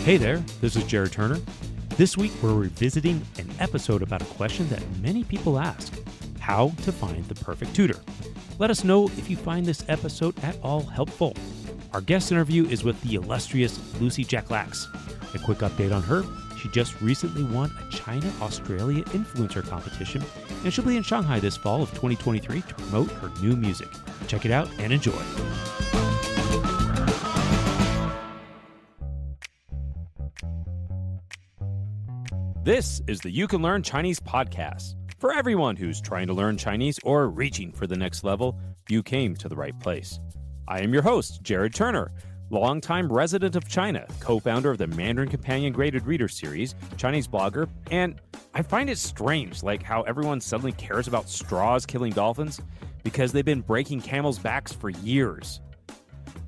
Hey there, this is Jared Turner. This week we're revisiting an episode about a question that many people ask: how to find the perfect tutor. Let us know if you find this episode at all helpful. Our guest interview is with the illustrious Lucy Jak-Lax. A quick update on her: she just recently won a China-Australia influencer competition, and she'll be in Shanghai this fall of 2023 to promote her new music. Check it out and enjoy. This is the You Can Learn Chinese podcast. For everyone who's trying to learn Chinese or reaching for the next level, you came to the right place. I am your host, Jared Turner, longtime resident of China, co-founder of the Mandarin Companion Graded Reader Series, Chinese blogger, and I find it strange, like how everyone suddenly cares about straws killing dolphins, because they've been breaking camels' backs for years.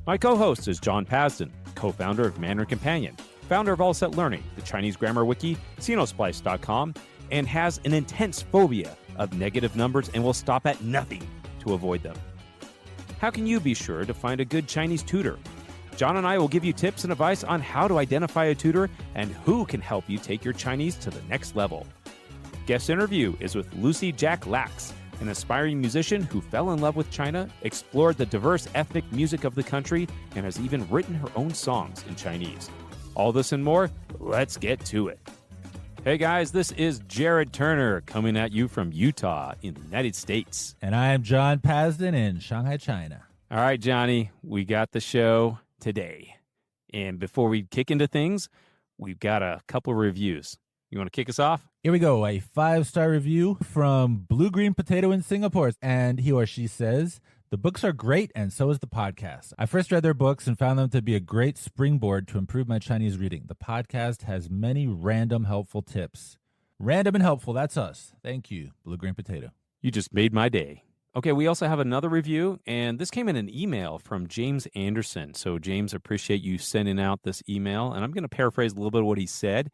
My co-host is John Pasden, co-founder of Mandarin Companion, founder of All Set Learning, the Chinese grammar wiki, Sinosplice.com, and has an intense phobia of negative numbers and will stop at nothing to avoid them. How can you be sure to find a good Chinese tutor? John and I will give you tips and advice on how to identify a tutor and who can help you take your Chinese to the next level. Guest interview is with Lucy Jak-Lax, an aspiring musician who fell in love with China, explored the diverse ethnic music of the country, and has even written her own songs in Chinese. All this and more, let's get to it. Hey guys, this is Jared Turner coming at you from Utah in the United States. And I am John Pasden in Shanghai, China. All right, Johnny, we got the show today. And before we kick into things, we've got a couple of reviews. You want to kick us off? Here we go. A 5-star review from Blue Green Potato in Singapore. And he or she says, "The books are great, and so is the podcast. I first read their books and found them to be a great springboard to improve my Chinese reading. The podcast has many random helpful tips." Random and helpful, that's us. Thank you, Blue Green Potato. You just made my day. Okay, we also have another review, and this came in an email from James Anderson. So, James, appreciate you sending out this email, and I'm going to paraphrase a little bit of what he said.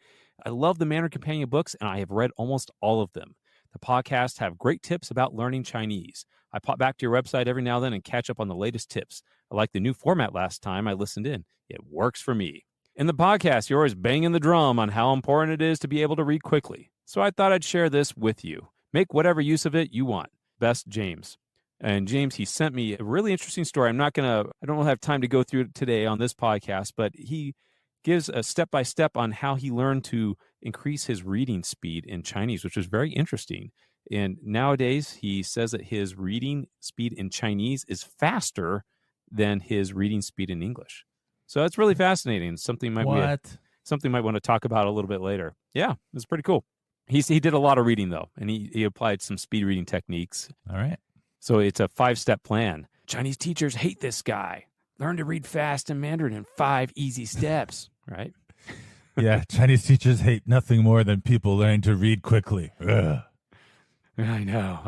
"I love the Mandarin Companion books, and I have read almost all of them. The podcasts have great tips about learning Chinese. I pop back to your website every now and then and catch up on the latest tips. I like the new format last time I listened in. It works for me. In the podcast, you're always banging the drum on how important it is to be able to read quickly. So I thought I'd share this with you. Make whatever use of it you want. Best, James." And James, he sent me a really interesting story. I don't have time to go through it today on this podcast, but he gives a step-by-step on how he learned to increase his reading speed in Chinese, which is very interesting. And nowadays, he says that his reading speed in Chinese is faster than his reading speed in English. So that's really fascinating. Something might want to talk about a little bit later. Yeah, it's pretty cool. He did a lot of reading, though, and he applied some speed reading techniques. All right. So it's a 5-step plan. Chinese teachers hate this guy. Learn to read fast in Mandarin in 5 easy steps, right? Yeah, Chinese teachers hate nothing more than people learning to read quickly. Ugh. I know.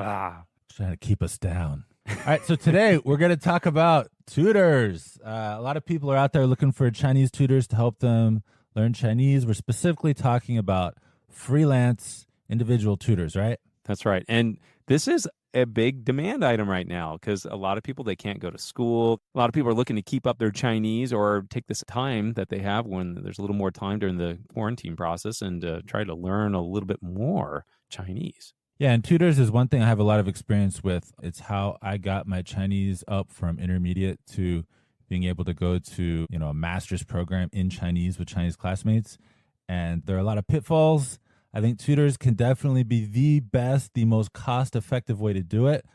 Trying to keep us down. All right, so today we're going to talk about tutors. A lot of people are out there looking for Chinese tutors to help them learn Chinese. We're specifically talking about freelance individual tutors, right? That's right. And this is a big demand item right now because a lot of people, they can't go to school. A lot of people are looking to keep up their Chinese or take this time that they have when there's a little more time during the quarantine process and try to learn a little bit more Chinese. Yeah, and tutors is one thing I have a lot of experience with. It's how I got my Chinese up from intermediate to being able to go to, a master's program in Chinese with Chinese classmates. And there are a lot of pitfalls. I think tutors can definitely be the best, the most cost-effective way to do it,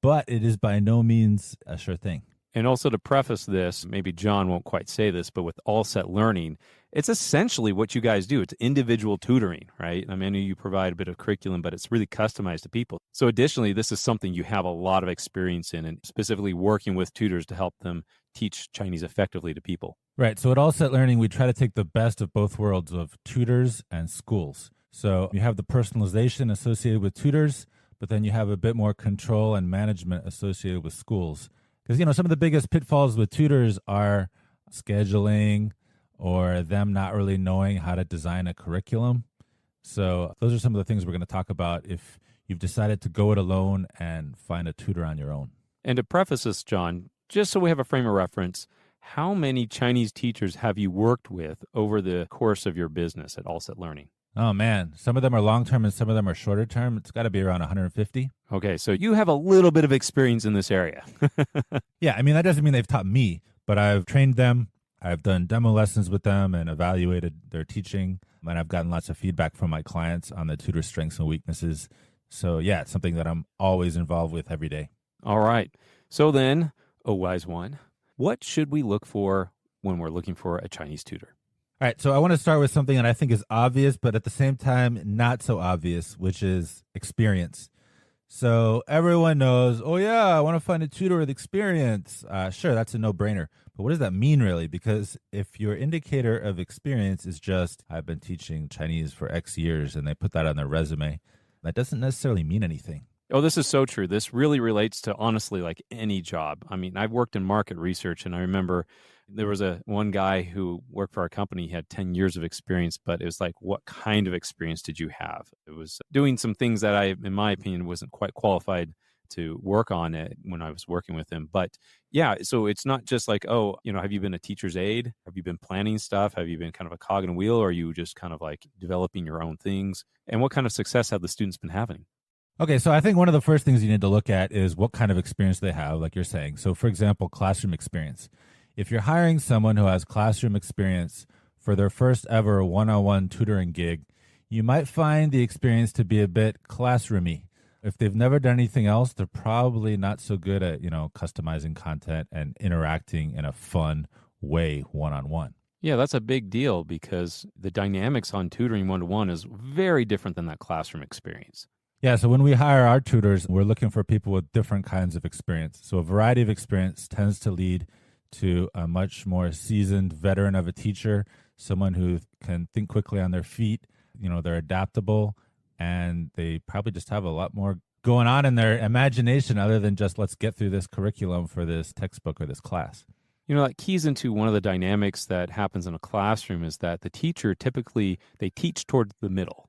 but it is by no means a sure thing. And also to preface this, maybe John won't quite say this, but with All Set Learning, it's essentially what you guys do. It's individual tutoring, right? I mean, you provide a bit of curriculum, but it's really customized to people. So additionally, this is something you have a lot of experience in, and specifically working with tutors to help them teach Chinese effectively to people. Right. So at All Set Learning, we try to take the best of both worlds of tutors and schools. So you have the personalization associated with tutors, but then you have a bit more control and management associated with schools. Because, some of the biggest pitfalls with tutors are scheduling or them not really knowing how to design a curriculum. So those are some of the things we're going to talk about if you've decided to go it alone and find a tutor on your own. And to preface this, John, just so we have a frame of reference, How many Chinese teachers have you worked with over the course of your business at Allset Learning? Oh man, some of them are long-term and some of them are shorter term. It's got to be around 150. Okay, so you have a little bit of experience in this area. Yeah, I mean, that doesn't mean they've taught me, but I've trained them. I've done demo lessons with them and evaluated their teaching. And I've gotten lots of feedback from my clients on the tutor strengths and weaknesses. So yeah, it's something that I'm always involved with every day. All right. So then, oh wise one, what should we look for when we're looking for a Chinese tutor? All right, so I want to start with something that I think is obvious, but at the same time, not so obvious, which is experience. So everyone knows, oh yeah, I want to find a tutor with experience. Sure, that's a no-brainer. But what does that mean really? Because if your indicator of experience is just, I've been teaching Chinese for X years, and they put that on their resume, that doesn't necessarily mean anything. Oh, this is so true. This really relates to, honestly, like any job. I mean, I've worked in market research, and I remember there was one guy who worked for our company. He had 10 years of experience, but it was like, what kind of experience did you have? It was doing some things that I, in my opinion, wasn't quite qualified to work on it when I was working with him. But yeah, so it's not just like, oh, have you been a teacher's aide? Have you been planning stuff? Have you been kind of a cog in a wheel? Or are you just kind of like developing your own things? And what kind of success have the students been having? Okay, so I think one of the first things you need to look at is what kind of experience they have, like you're saying. So for example, classroom experience. If you're hiring someone who has classroom experience for their first ever one-on-one tutoring gig, you might find the experience to be a bit classroomy. If they've never done anything else, they're probably not so good at, customizing content and interacting in a fun way one-on-one. Yeah, that's a big deal because the dynamics on tutoring one-to-one is very different than that classroom experience. Yeah, so when we hire our tutors, we're looking for people with different kinds of experience. So a variety of experience tends to lead to a much more seasoned veteran of a teacher, someone who can think quickly on their feet. They're adaptable, and they probably just have a lot more going on in their imagination other than just let's get through this curriculum for this textbook or this class. That keys into one of the dynamics that happens in a classroom is that the teacher typically, they teach towards the middle.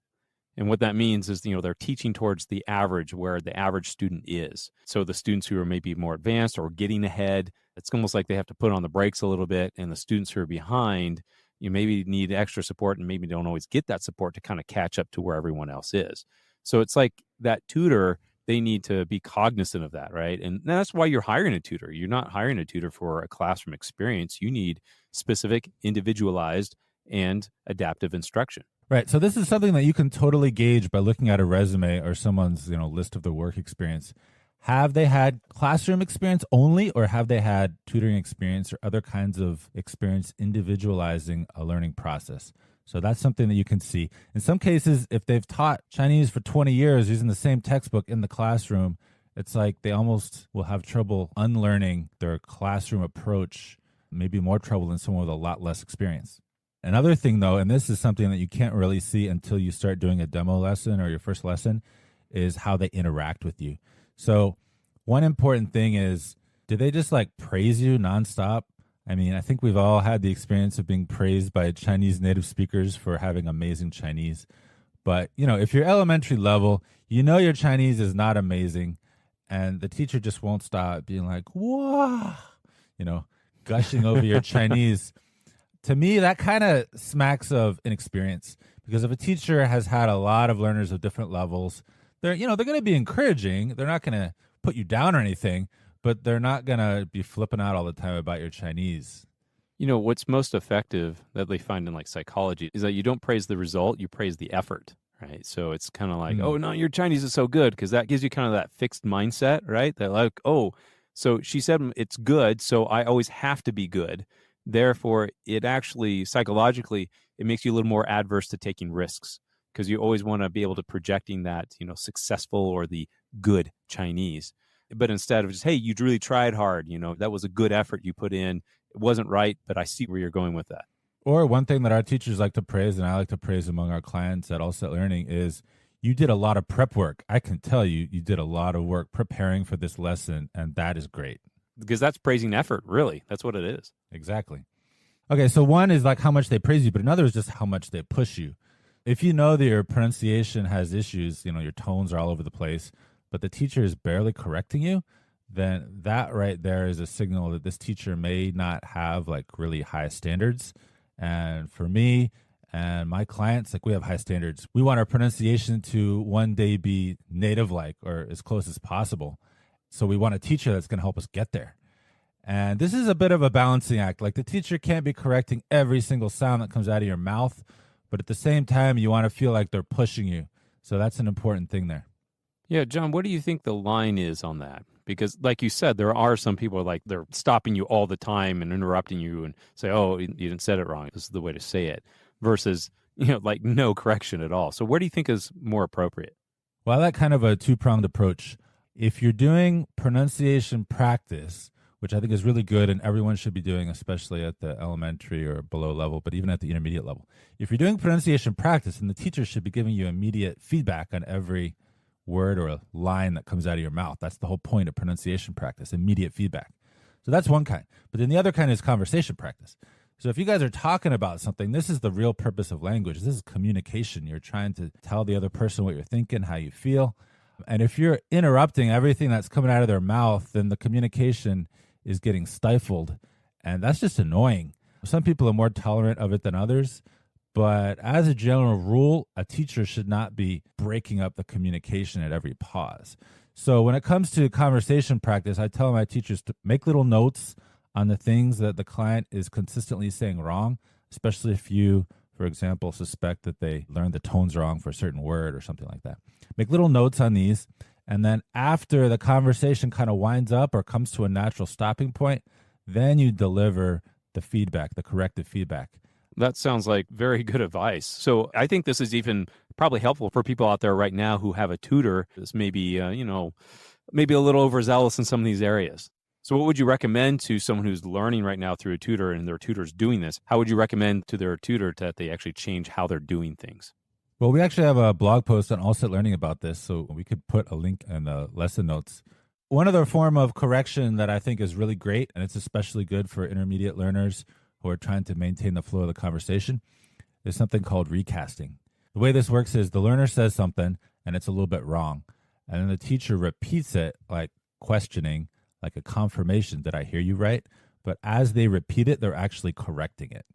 And what that means is, they're teaching towards the average, where the average student is. So the students who are maybe more advanced or getting ahead, it's almost like they have to put on the brakes a little bit. And the students who are behind, you maybe need extra support and maybe don't always get that support to kind of catch up to where everyone else is. So it's like that tutor, they need to be cognizant of that, right? And that's why you're hiring a tutor. You're not hiring a tutor for a classroom experience. You need specific, individualized, and adaptive instruction. Right. So this is something that you can totally gauge by looking at a resume or someone's, list of their work experience. Have they had classroom experience only, or have they had tutoring experience or other kinds of experience individualizing a learning process? So that's something that you can see. In some cases, if they've taught Chinese for 20 years using the same textbook in the classroom, it's like they almost will have trouble unlearning their classroom approach, maybe more trouble than someone with a lot less experience. Another thing, though, and this is something that you can't really see until you start doing a demo lesson or your first lesson, is how they interact with you. So one important thing is, do they just praise you nonstop? I mean, I think we've all had the experience of being praised by Chinese native speakers for having amazing Chinese. But, if you're elementary level, your Chinese is not amazing, and the teacher just won't stop being like, whoa, gushing over your Chinese. To me, that kind of smacks of inexperience, because if a teacher has had a lot of learners of different levels, they're going to be encouraging. They're not going to put you down or anything, but they're not going to be flipping out all the time about your Chinese. What's most effective that they find in psychology is that you don't praise the result, you praise the effort, right? So it's kind of like, oh, no, your Chinese is so good, because that gives you kind of that fixed mindset, right? That so she said it's good, so I always have to be good. Therefore, it actually, psychologically, it makes you a little more adverse to taking risks, because you always want to be able to projecting that, successful or the good Chinese. But instead of just, hey, you really tried hard, that was a good effort you put in. It wasn't right, but I see where you're going with that. Or one thing that our teachers like to praise, and I like to praise among our clients at Allset Learning, is you did a lot of prep work. I can tell you did a lot of work preparing for this lesson, and that is great. Because that's praising effort, really. That's what it is. Exactly. Okay, so one is how much they praise you, but another is just how much they push you. If you know that your pronunciation has issues, your tones are all over the place, but the teacher is barely correcting you, then that right there is a signal that this teacher may not have like really high standards. And for me and my clients, like we have high standards. We want our pronunciation to one day be native like or as close as possible. So we want a teacher that's going to help us get there. And this is a bit of a balancing act. Like the teacher can't be correcting every single sound that comes out of your mouth, but at the same time, you want to feel like they're pushing you. So that's an important thing there. Yeah, John, what do you think the line is on that? Because like you said, there are some people like they're stopping you all the time and interrupting you and say, oh, you didn't say it wrong. This is the way to say it versus, like no correction at all. So where do you think is more appropriate? Well, I like kind of a two-pronged approach. If you're doing pronunciation practice, which I think is really good and everyone should be doing, especially at the elementary or below level, but even at the intermediate level. If you're doing pronunciation practice, then the teacher should be giving you immediate feedback on every word or a line that comes out of your mouth. That's the whole point of pronunciation practice, immediate feedback. So that's one kind. But then the other kind is conversation practice. So if you guys are talking about something, this is the real purpose of language. This is communication. You're trying to tell the other person what you're thinking, how you feel. And if you're interrupting everything that's coming out of their mouth, then the communication is getting stifled. And that's just annoying. Some people are more tolerant of it than others. But as a general rule, a teacher should not be breaking up the communication at every pause. So when it comes to conversation practice, I tell my teachers to make little notes on the things that the client is consistently saying wrong, especially if you, for example, suspect that they learned the tones wrong for a certain word or something like that. Make little notes on these. And then after the conversation kind of winds up or comes to a natural stopping point, then you deliver the feedback, the corrective feedback. That sounds like very good advice. So I think this is even probably helpful for people out there right now who have a tutor that's maybe, maybe a little overzealous in some of these areas. So what would you recommend to someone who's learning right now through a tutor and their tutor's doing this? How would you recommend to their tutor that they actually change how they're doing things? Well, we actually have a blog post on All Set Learning about this, so we could put a link in the lesson notes. One other form of correction that I think is really great, and it's especially good for intermediate learners who are trying to maintain the flow of the conversation, is something called recasting. The way this works is the learner says something, and it's a little bit wrong, and then the teacher repeats it, like questioning, like a confirmation, did I hear you right? But as they repeat it, they're actually correcting it.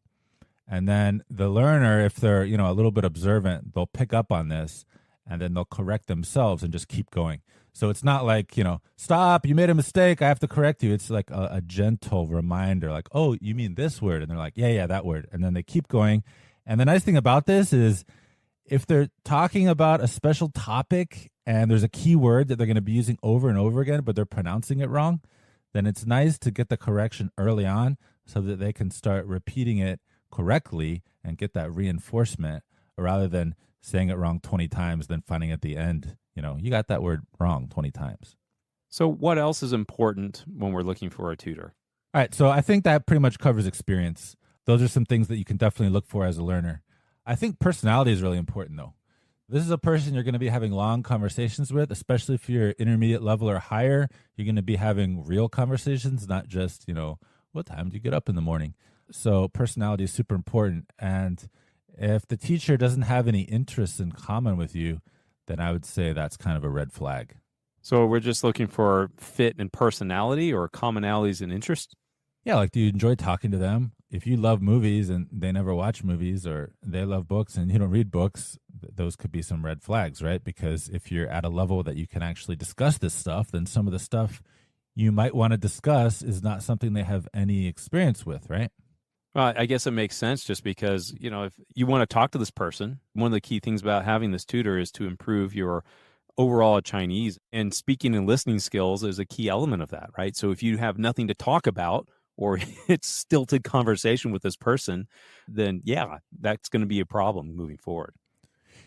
And then the learner, if they're, a little bit observant, they'll pick up on this and then they'll correct themselves and just keep going. So it's not like, stop, you made a mistake, I have to correct you. It's like a gentle reminder, like, oh, you mean this word? And they're like, yeah, that word. And then they keep going. And the nice thing about this is if they're talking about a special topic and there's a key word that they're going to be using over and over again, but they're pronouncing it wrong, then it's nice to get the correction early on so that they can start repeating it correctly and get that reinforcement rather than saying it wrong 20 times, then finding at the end, you got that word wrong 20 times. So what else is important when we're looking for a tutor? All right, so I think that pretty much covers experience. Those are some things that you can definitely look for as a learner. I think personality is really important, though. This is a person you're going to be having long conversations with, especially if you're intermediate level or higher. You're going to be having real conversations, not just, what time do you get up in the morning? So personality is super important. And if the teacher doesn't have any interests in common with you, then I would say that's kind of a red flag. So we're just looking for fit and personality or commonalities and interests? Yeah, like do you enjoy talking to them? If you love movies and they never watch movies, or they love books and you don't read books, those could be some red flags, right? Because if you're at a level that you can actually discuss this stuff, then some of the stuff you might want to discuss is not something they have any experience with, right? Well, I guess it makes sense just because, if you want to talk to this person, one of the key things about having this tutor is to improve your overall Chinese, and speaking and listening skills is a key element of that, right? So if you have nothing to talk about or it's stilted conversation with this person, then yeah, that's going to be a problem moving forward.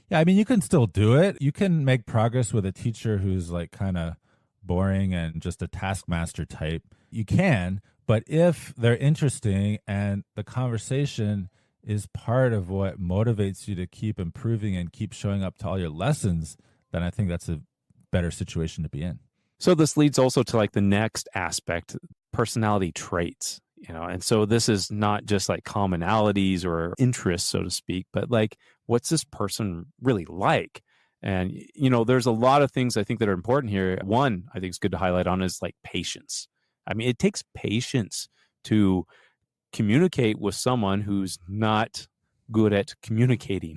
Yeah, I mean, you can still do it. You can make progress with a teacher who's like kind of boring and just a taskmaster type. You can, but if they're interesting and the conversation is part of what motivates you to keep improving and keep showing up to all your lessons, then I think that's a better situation to be in. So this leads also to like the next aspect, personality traits, and so this is not just like commonalities or interests, so to speak, but like, what's this person really like? And, there's a lot of things I think that are important here. One, I think is good to highlight on is like patience. I mean, it takes patience to communicate with someone who's not good at communicating,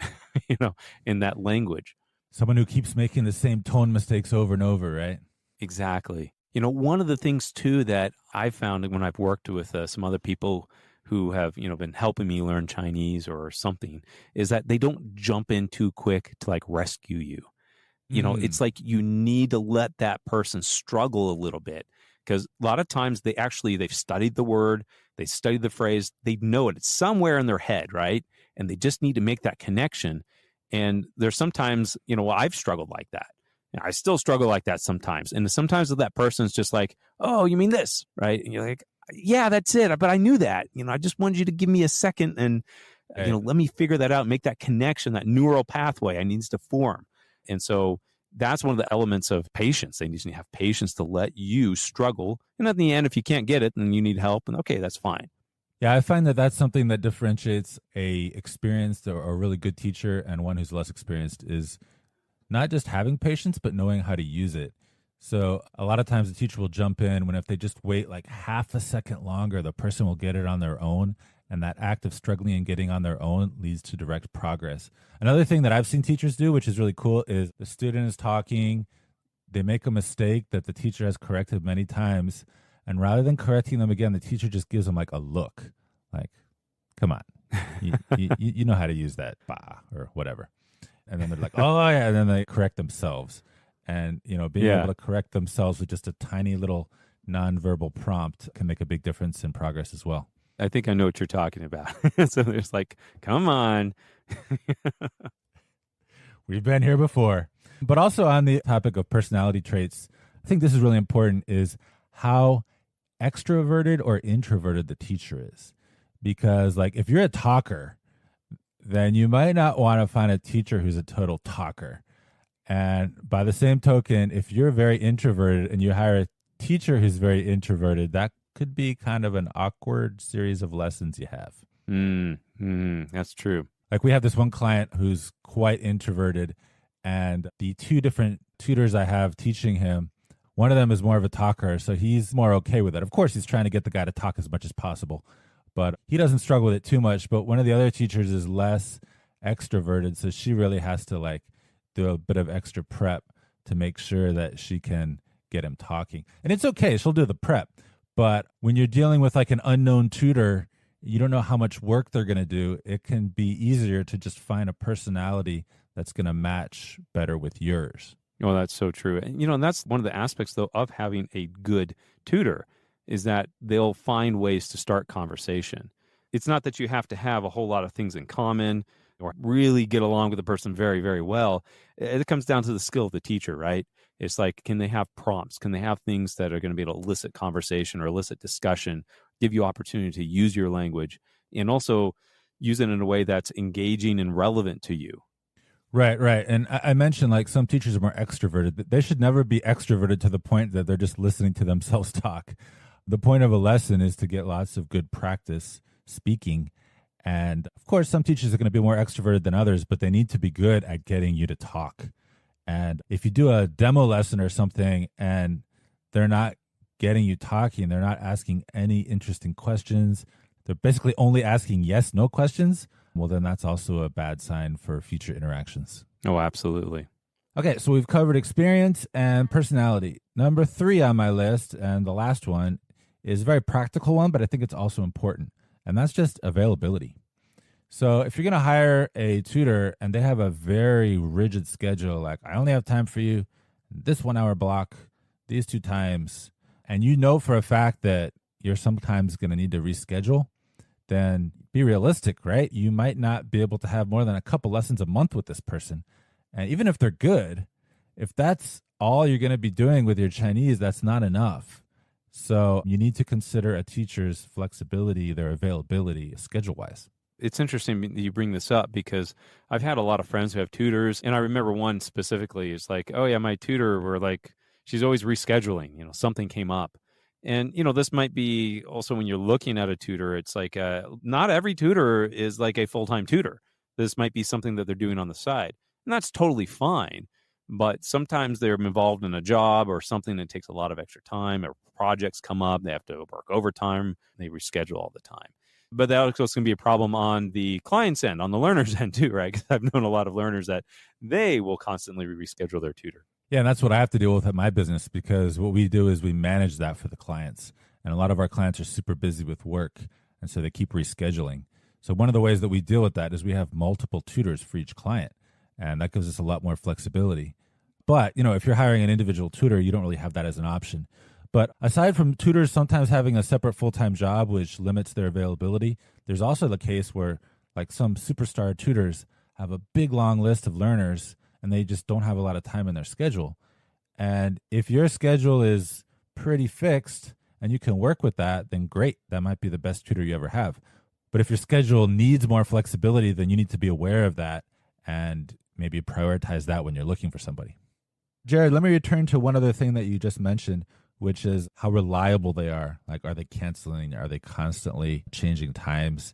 in that language. Someone who keeps making the same tone mistakes over and over, right? Exactly. One of the things too that I found when I've worked with some other people who have, been helping me learn Chinese or something is that they don't jump in too quick to like rescue you. It's like you need to let that person struggle a little bit because a lot of times they've studied the word, they studied the phrase, they know it. It's somewhere in their head, right? And they just need to make that connection. And there's sometimes, I've struggled like that. I still struggle like that sometimes. And sometimes that person's just like, oh, you mean this, right? And you're like, yeah, that's it. But I knew that. I just wanted you to give me a second and, let me figure that out, make that connection, that neural pathway I needs to form. And so that's one of the elements of patience. They need to have patience to let you struggle. And at the end, if you can't get it, then you need help. And okay, that's fine. Yeah, I find that that's something that differentiates a experienced or a really good teacher and one who's less experienced is not just having patience, but knowing how to use it. So a lot of times the teacher will jump in when if they just wait like half a second longer, the person will get it on their own. And that act of struggling and getting on their own leads to direct progress. Another thing that I've seen teachers do, which is really cool, is the student is talking, they make a mistake that the teacher has corrected many times. And rather than correcting them again, the teacher just gives them like a look, like, come on, you know how to use that, bah, or whatever. And then they're like, oh, yeah. And then they correct themselves. And, being able to correct themselves with just a tiny little nonverbal prompt can make a big difference in progress as well. I think I know what you're talking about. So there's like, come on. We've been here before. But also on the topic of personality traits, I think this is really important is how extroverted or introverted the teacher is. Because like if you're a talker, then you might not want to find a teacher who's a total talker. And by the same token, if you're very introverted and you hire a teacher who's very introverted, that could be kind of an awkward series of lessons you have. That's true. Like we have this one client who's quite introverted, and the two different tutors I have teaching him, one of them is more of a talker, so he's more okay with it. Of course, he's trying to get the guy to talk as much as possible, but he doesn't struggle with it too much. But one of the other teachers is less extroverted, so she really has to like do a bit of extra prep to make sure that she can get him talking. And it's okay, she'll do the prep. But when you're dealing with like an unknown tutor, you don't know how much work they're going to do. It can be easier to just find a personality that's going to match better with yours. Oh, that's so true. And, and that's one of the aspects, though, of having a good tutor is that they'll find ways to start conversation. It's not that you have to have a whole lot of things in common or really get along with the person very, very well. It comes down to the skill of the teacher, right? It's like, can they have prompts? Can they have things that are going to be able to elicit conversation or elicit discussion, give you opportunity to use your language, and also use it in a way that's engaging and relevant to you? Right. And I mentioned like some teachers are more extroverted, but they should never be extroverted to the point that they're just listening to themselves talk. The point of a lesson is to get lots of good practice speaking. And of course, some teachers are going to be more extroverted than others, but they need to be good at getting you to talk. And if you do a demo lesson or something and they're not getting you talking, they're not asking any interesting questions, they're basically only asking yes, no questions, well, then that's also a bad sign for future interactions. Oh, absolutely. Okay, so we've covered experience and personality. Number 3 on my list, and the last one, is a very practical one, but I think it's also important, and that's just availability. So if you're going to hire a tutor and they have a very rigid schedule, like I only have time for you this 1 hour block, these 2 times, and you know for a fact that you're sometimes going to need to reschedule, then be realistic, right? You might not be able to have more than a couple lessons a month with this person. And even if they're good, if that's all you're going to be doing with your Chinese, that's not enough. So you need to consider a teacher's flexibility, their availability, schedule-wise. It's interesting that you bring this up because I've had a lot of friends who have tutors, and I remember one specifically is like, oh yeah, my tutor were like, she's always rescheduling, something came up. And, this might be also when you're looking at a tutor, it's like not every tutor is like a full-time tutor. This might be something that they're doing on the side. And that's totally fine. But sometimes they're involved in a job or something that takes a lot of extra time, or projects come up, they have to work overtime, they reschedule all the time. But that also can be a problem on the client's end, on the learner's end too, right? Because I've known a lot of learners that they will constantly reschedule their tutor. Yeah, and that's what I have to deal with at my business, because what we do is we manage that for the clients. And a lot of our clients are super busy with work, and so they keep rescheduling. So one of the ways that we deal with that is we have multiple tutors for each client, and that gives us a lot more flexibility. But, if you're hiring an individual tutor, you don't really have that as an option. But aside from tutors sometimes having a separate full-time job, which limits their availability, there's also the case where, like, some superstar tutors have a big, long list of learners, and they just don't have a lot of time in their schedule. And if your schedule is pretty fixed and you can work with that, then great. That might be the best tutor you ever have. But if your schedule needs more flexibility, then you need to be aware of that and maybe prioritize that when you're looking for somebody. Jared, let me return to one other thing that you just mentioned, which is how reliable they are. Like, are they canceling? Are they constantly changing times?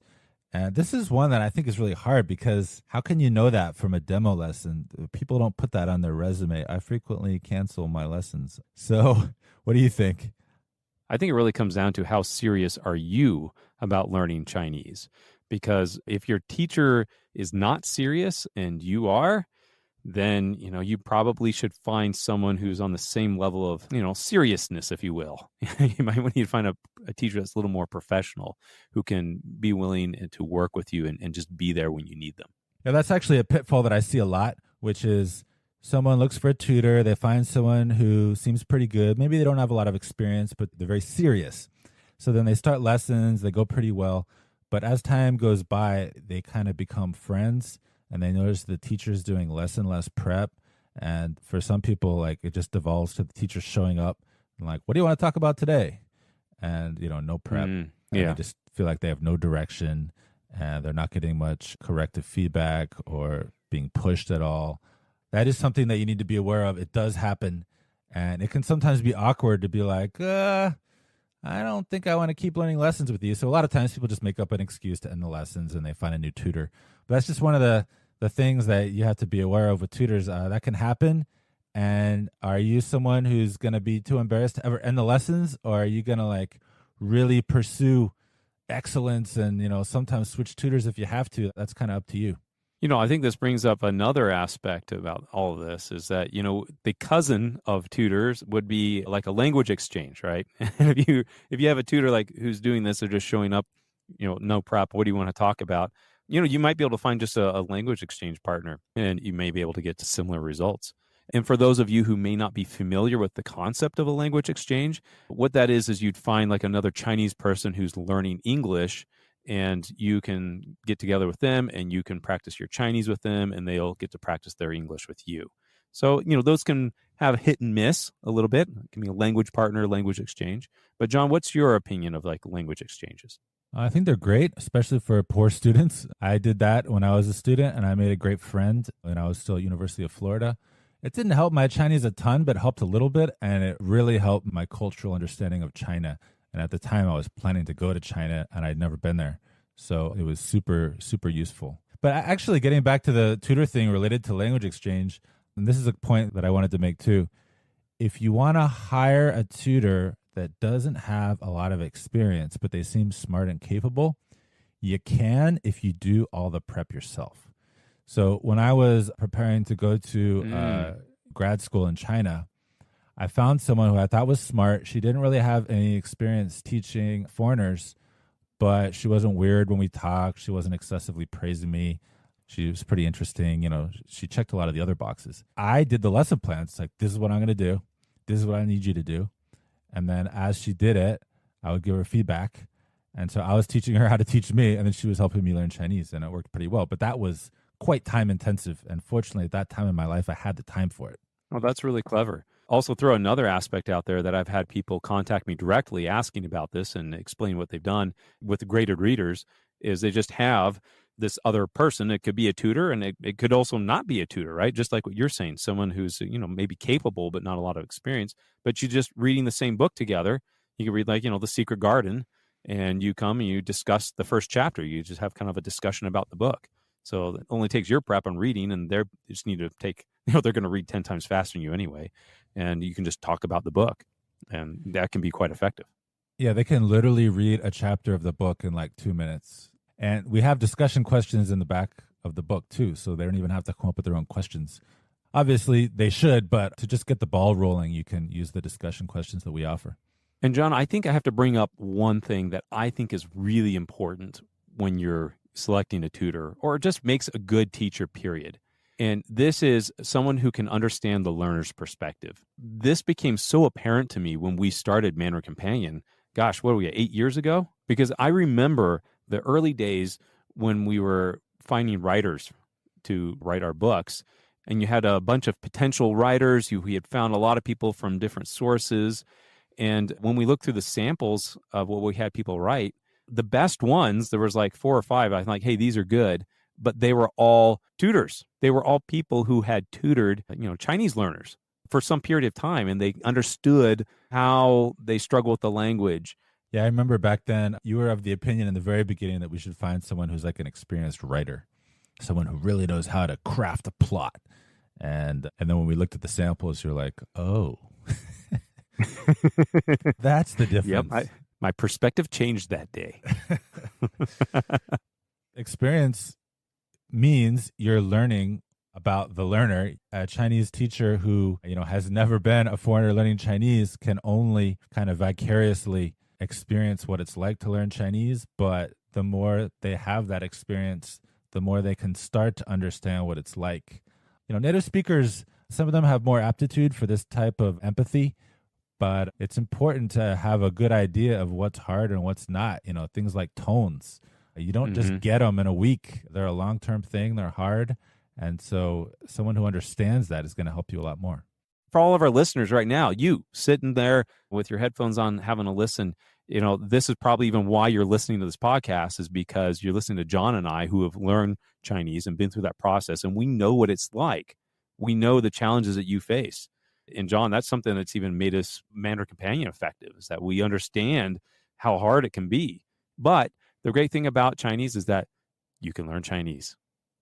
And this is one that I think is really hard, because how can you know that from a demo lesson? People don't put that on their resume. I frequently cancel my lessons. So what do you think? I think it really comes down to how serious are you about learning Chinese? Because if your teacher is not serious and you are, then, you probably should find someone who's on the same level of, seriousness, if you will. You might need to find a teacher that's a little more professional, who can be willing to work with you and just be there when you need them. Yeah, that's actually a pitfall that I see a lot, which is someone looks for a tutor, they find someone who seems pretty good. Maybe they don't have a lot of experience, but they're very serious. So then they start lessons, they go pretty well. But as time goes by, they kind of become friends, and they notice the teacher's doing less and less prep. And for some people, like, it just devolves to the teacher showing up and like, what do you want to talk about today? And, no prep. And they just feel like they have no direction, and they're not getting much corrective feedback or being pushed at all. That is something that you need to be aware of. It does happen. And it can sometimes be awkward to be like, I don't think I want to keep learning lessons with you. So a lot of times people just make up an excuse to end the lessons and they find a new tutor. But that's just one of the things that you have to be aware of with tutors. That can happen. And are you someone who's going to be too embarrassed to ever end the lessons? Or are you going to, like, really pursue excellence and, sometimes switch tutors if you have to? That's kind of up to you. I think this brings up another aspect about all of this, is that, the cousin of tutors would be like a language exchange, right? And if you have a tutor like who's doing this, they're just showing up, no prep, what do you want to talk about? You might be able to find just a language exchange partner, and you may be able to get to similar results. And for those of you who may not be familiar with the concept of a language exchange, what that is you'd find like another Chinese person who's learning English, and you can get together with them and you can practice your Chinese with them, and they'll get to practice their English with you. So, those can have hit and miss a little bit. It can be a language partner, language exchange. But John, what's your opinion of like language exchanges? I think they're great, especially for poor students. I did that when I was a student, and I made a great friend when I was still at University of Florida. It didn't help my Chinese a ton, but it helped a little bit, and it really helped my cultural understanding of China. And at the time, I was planning to go to China, and I'd never been there. So it was super, super useful. But actually, getting back to the tutor thing related to language exchange, and this is a point that I wanted to make too. If you want to hire a tutor that doesn't have a lot of experience, but they seem smart and capable, you can if you do all the prep yourself. So when I was preparing to go to grad school in China, I found someone who I thought was smart. She didn't really have any experience teaching foreigners, but she wasn't weird when we talked. She wasn't excessively praising me. She was pretty interesting. She checked a lot of the other boxes. I did the lesson plans. Like, this is what I'm going to do. This is what I need you to do. And then as she did it, I would give her feedback. And so I was teaching her how to teach me, and then she was helping me learn Chinese, and it worked pretty well. But that was quite time intensive. And fortunately, at that time in my life, I had the time for it. Oh, that's really clever. Also throw another aspect out there that I've had people contact me directly asking about this and explain what they've done with graded readers, is they just have this other person. It could be a tutor, and it could also not be a tutor, right? Just like what you're saying, someone who's, maybe capable, but not a lot of experience, but you're just reading the same book together. You can read like, The Secret Garden, and you come and you discuss the first chapter. You just have kind of a discussion about the book. So it only takes your prep on reading, and they just need to take, they're going to read 10 times faster than you anyway. And you can just talk about the book, and that can be quite effective. Yeah, they can literally read a chapter of the book in like 2 minutes. And we have discussion questions in the back of the book too, so they don't even have to come up with their own questions. Obviously, they should, but to just get the ball rolling, you can use the discussion questions that we offer. And John, I think I have to bring up one thing that I think is really important when you're selecting a tutor, or it just makes a good teacher, period. And this is someone who can understand the learner's perspective. This became so apparent to me when we started Mandarin Companion. Gosh, what are we, 8 years ago? Because I remember the early days when we were finding writers to write our books, and you had a bunch of potential writers. We had found a lot of people from different sources. And when we looked through the samples of what we had people write, the best ones, there was like 4 or 5, I'm like, hey, these are good. But they were all tutors. They were all people who had tutored, Chinese learners for some period of time, and they understood how they struggle with the language. Yeah, I remember back then you were of the opinion in the very beginning that we should find someone who's like an experienced writer, someone who really knows how to craft a plot. And then when we looked at the samples, you're like, oh, that's the difference. Yep, my perspective changed that day. Experience means you're learning about the learner. A Chinese teacher who, has never been a foreigner learning Chinese can only kind of vicariously experience what it's like to learn Chinese. But the more they have that experience, the more they can start to understand what it's like. Native speakers, some of them have more aptitude for this type of empathy, but it's important to have a good idea of what's hard and what's not. Things like tones. You don't just get them in a week. They're a long-term thing. They're hard. And so someone who understands that is going to help you a lot more. For all of our listeners right now, you sitting there with your headphones on, having a listen, this is probably even why you're listening to this podcast, is because you're listening to John and I, who have learned Chinese and been through that process. And we know what it's like. We know the challenges that you face. And John, that's something that's even made us Mandarin Companion effective, is that we understand how hard it can be. But the great thing about Chinese is that you can learn Chinese.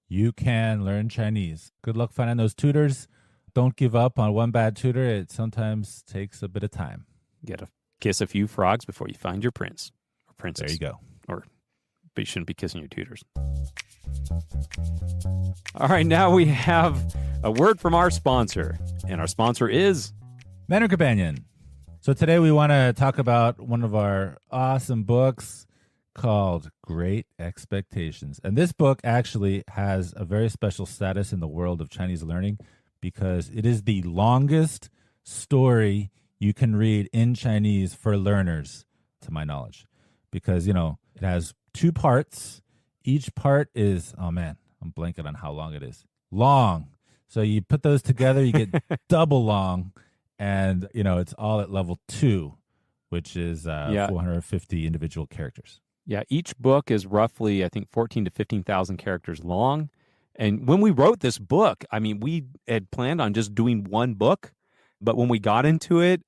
You can learn Chinese. Good luck finding those tutors. Don't give up on one bad tutor. It sometimes takes a bit of time. You got to kiss a few frogs before you find your prince or princess. There you go. But you shouldn't be kissing your tutors. All right, now we have a word from our sponsor. And our sponsor is Mandarin Companion. So today we want to talk about one of our awesome books called Great Expectations. And this book actually has a very special status in the world of Chinese learning because it is the longest story you can read in Chinese for learners, to my knowledge. Because, it has 2 parts. Each part is, oh man, I'm blanking on how long it is. Long. So you put those together, you get double long. And, it's all at level 2, which is 450 individual characters. Yeah, each book is roughly, I think, 14 to 15,000 characters long. And when we wrote this book, we had planned on just doing one book. But when we got into it,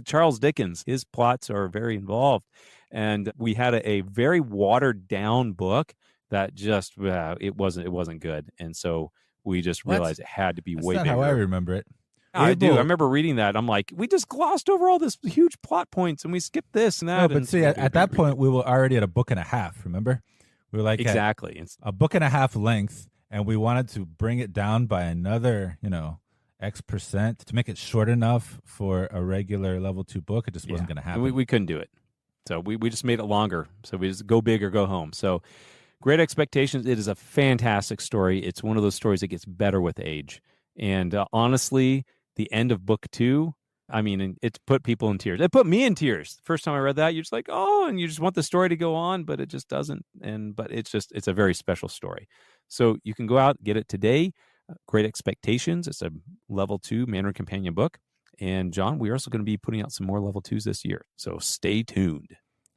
Charles Dickens, his plots are very involved. And we had a very watered down book that just, it wasn't good. And so we just realized it had to be way bigger. That's not how I remember it. I do. I remember reading that. I'm like, we just glossed over all this huge plot points and we skipped this and that. No, but see, at that point, we were already at a book and a half, remember? We were like exactly a book and a half length, and we wanted to bring it down by another, X% to make it short enough for a regular level 2 book. It just wasn't going to happen. We couldn't do it. So we just made it longer. So we just go big or go home. So Great Expectations, it is a fantastic story. It's one of those stories that gets better with age. And honestly, the end of book 2, it's put people in tears. It put me in tears. The first time I read that, you're just like, oh, and you just want the story to go on, but it just doesn't. But it's a very special story. So you can go out, get it today. Great Expectations. It's a level 2 Mandarin Companion book. And John, we're also going to be putting out some more level 2s this year. So stay tuned.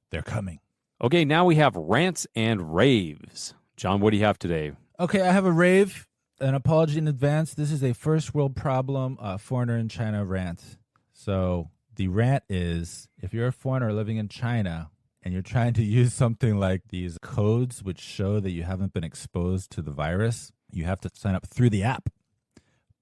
They're coming. Okay, now we have rants and raves. John, what do you have today? Okay, I have a rave. An apology in advance. This is a first world problem, foreigner in China rant. So the rant is, if you're a foreigner living in China and you're trying to use something like these codes which show that you haven't been exposed to the virus, you have to sign up through the app.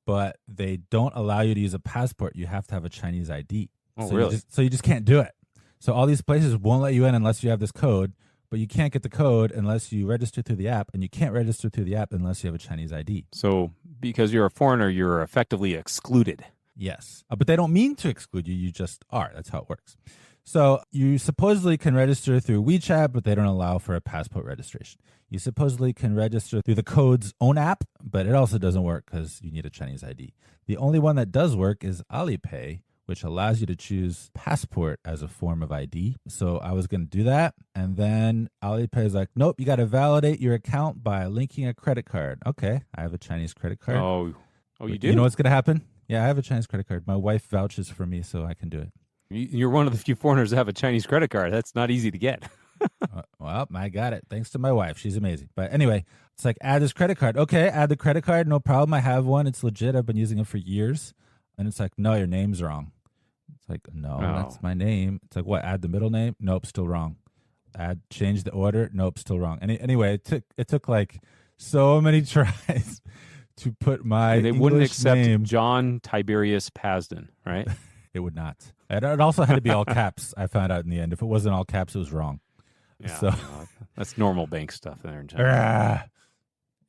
But they don't allow you to use a passport. You have to have a Chinese ID. Oh, really? You just can't do it. So all these places won't let you in unless you have this code, but you can't get the code unless you register through the app, and you can't register through the app unless you have a Chinese ID. So because you're a foreigner, you're effectively excluded. Yes. But they don't mean to exclude you. You just are. That's how it works. So you supposedly can register through WeChat, but they don't allow for a passport registration. You supposedly can register through the code's own app, but it also doesn't work because you need a Chinese ID. The only one that does work is Alipay, which allows you to choose passport as a form of ID. So I was going to do that. And then Alipay is like, nope, you got to validate your account by linking a credit card. Okay, I have a Chinese credit card. Oh, you do? You know what's going to happen? Yeah, I have a Chinese credit card. My wife vouches for me, so I can do it. You're one of the few foreigners that have a Chinese credit card. That's not easy to get. Well, I got it. Thanks to my wife. She's amazing. But anyway, it's like, add this credit card. Okay, add the credit card. No problem. I have one. It's legit. I've been using it for years. And it's like, no, your name's wrong. It's like, no, that's my name. It's like, what? Add the middle name? Nope, still wrong. Change the order? Nope, still wrong. Anyway, it took like so many tries to put my They English wouldn't accept name. John Tiberius Pasden, right? It would not. It also had to be all caps. I found out in the end. If it wasn't all caps, it was wrong. Yeah, So that's normal bank stuff there in China.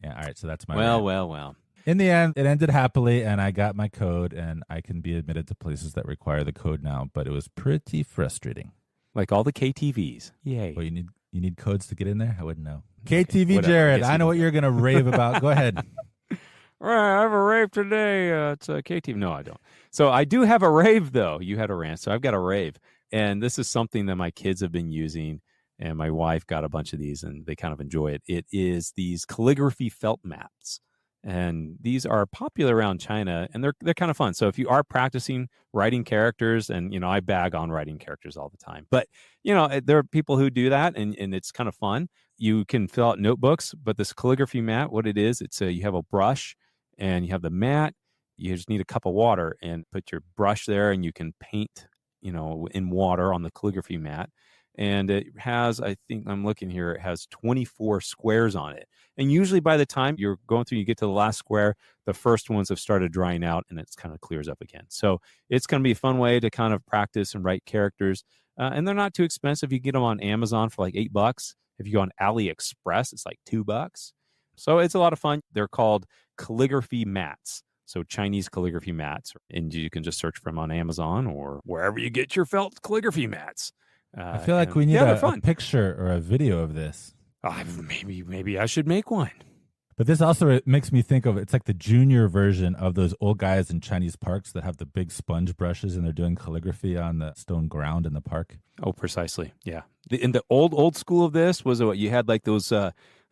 Yeah, all right. So that's my Well. In the end, it ended happily, and I got my code, and I can be admitted to places that require the code now. But it was pretty frustrating. Like all the KTVs. Yay. Well, you need codes to get in there? I wouldn't know. KTV, whatever. Jared, I know what you're gonna rave about. Go ahead. All right, I have a rave today. It's a KTV. No, I don't. So I do have a rave, though. You had a rant, so I've got a rave. And this is something that my kids have been using, and my wife got a bunch of these, and they kind of enjoy it. It is these calligraphy felt mats. And these are popular around China, and they're kind of fun. So if you are practicing writing characters, and, I bag on writing characters all the time. But, there are people who do that, and it's kind of fun. You can fill out notebooks, but this calligraphy mat, what it is, you have a brush, and you have the mat. You just need a cup of water and put your brush there, and you can paint, in water on the calligraphy mat. And it has, I think I'm looking here, it has 24 squares on it. And usually by the time you're going through, you get to the last square, the first ones have started drying out, and it kind of clears up again. So it's going to be a fun way to kind of practice and write characters. And they're not too expensive. You get them on Amazon for like $8. If you go on AliExpress, it's like $2. So it's a lot of fun. They're called calligraphy mats. So Chinese calligraphy mats. And you can just search for them on Amazon or wherever you get your felt calligraphy mats. I feel like we need a picture or a video of this. Maybe I should make one. But this also makes me think of, it's like the junior version of those old guys in Chinese parks that have the big sponge brushes and they're doing calligraphy on the stone ground in the park. Oh, precisely. Yeah. In the old school of this was what you had, like those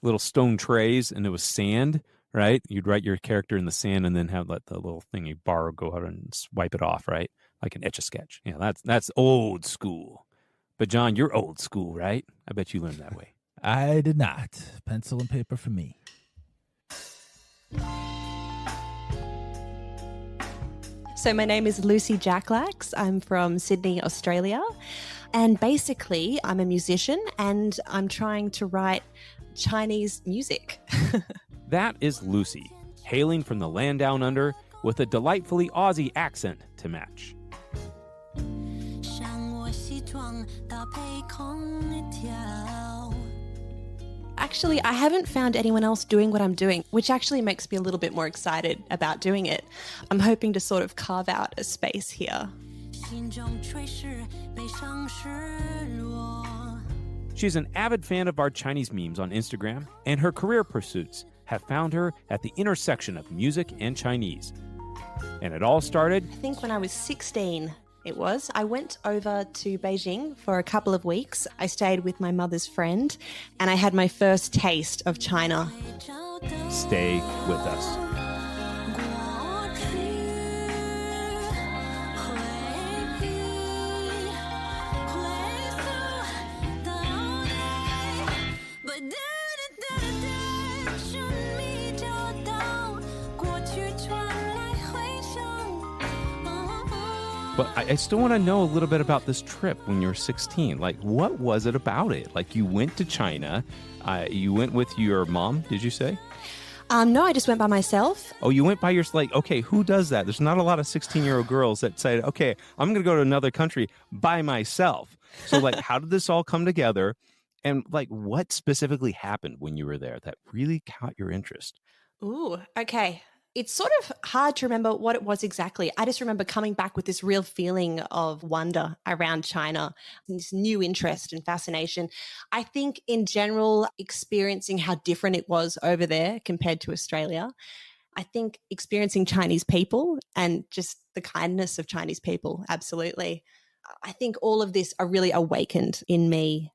little stone trays, and it was sand, right? You'd write your character in the sand and then let the little thing you borrow go out and wipe it off, right? Like an Etch-a-Sketch. Yeah, that's old school. But John, you're old school, right? I bet you learned that way. I did not. Pencil and paper for me. So my name is Lucy Jak-Lax. I'm from Sydney, Australia. And basically, I'm a musician and I'm trying to write Chinese music. That is Lucy, hailing from the land down under with a delightfully Aussie accent to match. Actually, I haven't found anyone else doing what I'm doing, which actually makes me a little bit more excited about doing it. I'm hoping to sort of carve out a space here. She's an avid fan of our Chinese memes on Instagram, and her career pursuits have found her at the intersection of music and Chinese. And it all started, I think when I was 16, I went over to Beijing for a couple of weeks. I stayed with my mother's friend, and I had my first taste of China. Stay with us. But I still want to know a little bit about this trip when you were 16. Like, what was it about it? Like, you went to China. You went with your mom, did you say? No, I just went by myself. Oh, you went by your, like, okay, who does that? There's not a lot of 16-year-old girls that say, okay, I'm going to go to another country by myself. So, like, how did this all come together? And, like, what specifically happened when you were there that really caught your interest? Ooh, okay. It's sort of hard to remember what it was exactly. I just remember coming back with this real feeling of wonder around China, this new interest and fascination. I think in general, experiencing how different it was over there compared to Australia. I think experiencing Chinese people and just the kindness of Chinese people, absolutely. I think all of this are really awakened in me,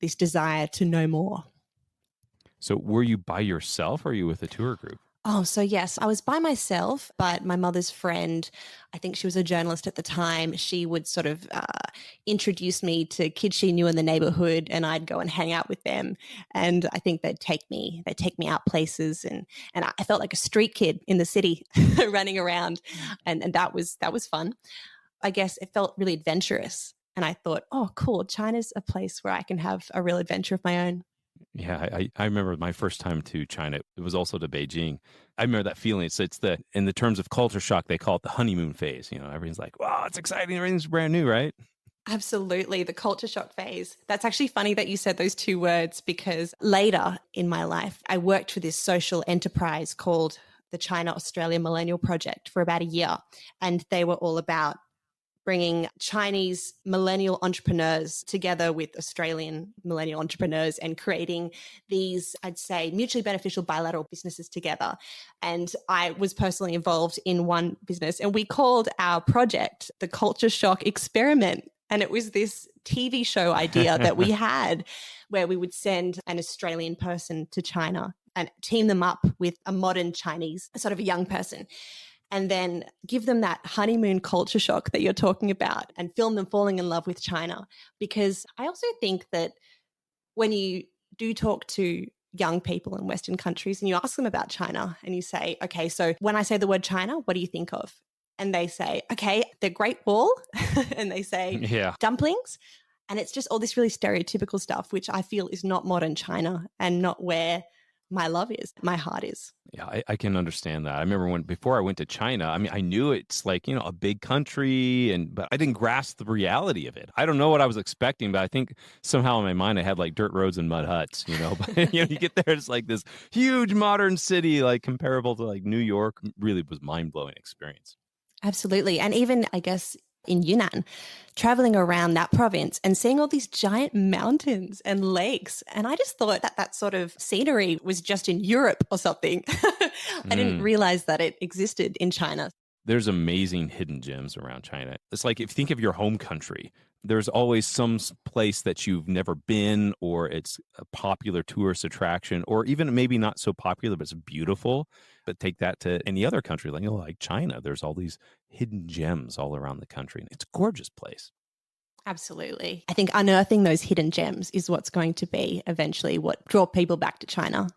this desire to know more. So were you by yourself or were you with a tour group? Oh, so yes, I was by myself, but my mother's friend, I think she was a journalist at the time, she would sort of introduce me to kids she knew in the neighborhood, and I'd go and hang out with them. And I think they'd take me out places, and I felt like a street kid in the city running around, and that was fun. I guess it felt really adventurous, and I thought, oh, cool, China's a place where I can have a real adventure of my own. Yeah, I remember my first time to China. It was also to Beijing. I remember that feeling. It's the, in the terms of culture shock, they call it the honeymoon phase. You know, everything's like, wow, it's exciting. Everything's brand new, right? Absolutely. The culture shock phase. That's actually funny that you said those two words, because later in my life, I worked for this social enterprise called the China Australia Millennial Project for about a year. And they were all about bringing Chinese millennial entrepreneurs together with Australian millennial entrepreneurs and creating these, I'd say, mutually beneficial bilateral businesses together. And I was personally involved in one business, and we called our project the Culture Shock Experiment. And it was this TV show idea that we had where we would send an Australian person to China and team them up with a modern Chinese, sort of a young person, and then give them that honeymoon culture shock that you're talking about and film them falling in love with China. Because I also think that when you do talk to young people in Western countries and you ask them about China and you say, okay, so when I say the word China, what do you think of? And they say, okay, the Great Wall. And they say, yeah, dumplings. And it's just all this really stereotypical stuff, which I feel is not modern China and not where my love is, my heart is. Yeah, I can understand that. I remember before I went to China, I mean, I knew it's like, you know, a big country, but I didn't grasp the reality of it. I don't know what I was expecting, but I think somehow in my mind I had like dirt roads and mud huts, you know. But you know, you get there, it's like this huge modern city, like comparable to like New York. Really was mind-blowing experience. Absolutely. And even, I guess, in Yunnan, traveling around that province and seeing all these giant mountains and lakes. And I just thought that sort of scenery was just in Europe or something. I didn't realize that it existed in China. There's amazing hidden gems around China. It's like, if you think of your home country, there's always some place that you've never been, or it's a popular tourist attraction, or even maybe not so popular, but it's beautiful. But take that to any other country, like, you know, like China. There's all these hidden gems all around the country. It's a gorgeous place. Absolutely. I think unearthing those hidden gems is what's going to be eventually what draw people back to China.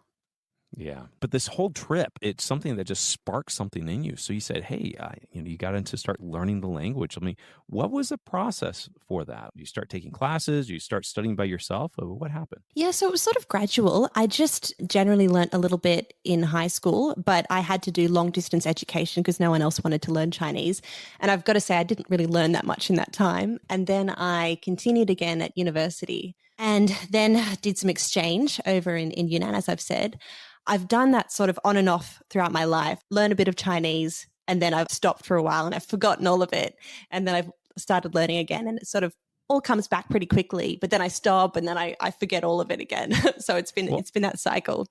Yeah. But this whole trip, it's something that just sparked something in you. So you said, hey, you got into start learning the language. I mean, what was the process for that? You start taking classes, you start studying by yourself. What happened? Yeah, so it was sort of gradual. I just generally learnt a little bit in high school, but I had to do long distance education because no one else wanted to learn Chinese. And I've got to say, I didn't really learn that much in that time. And then I continued again at university and then did some exchange over in Yunnan, as I've said. I've done that sort of on and off throughout my life, learn a bit of Chinese, and then I've stopped for a while and I've forgotten all of it. And then I've started learning again, and it sort of all comes back pretty quickly, but then I stop and then I forget all of it again. So it's been that cycle.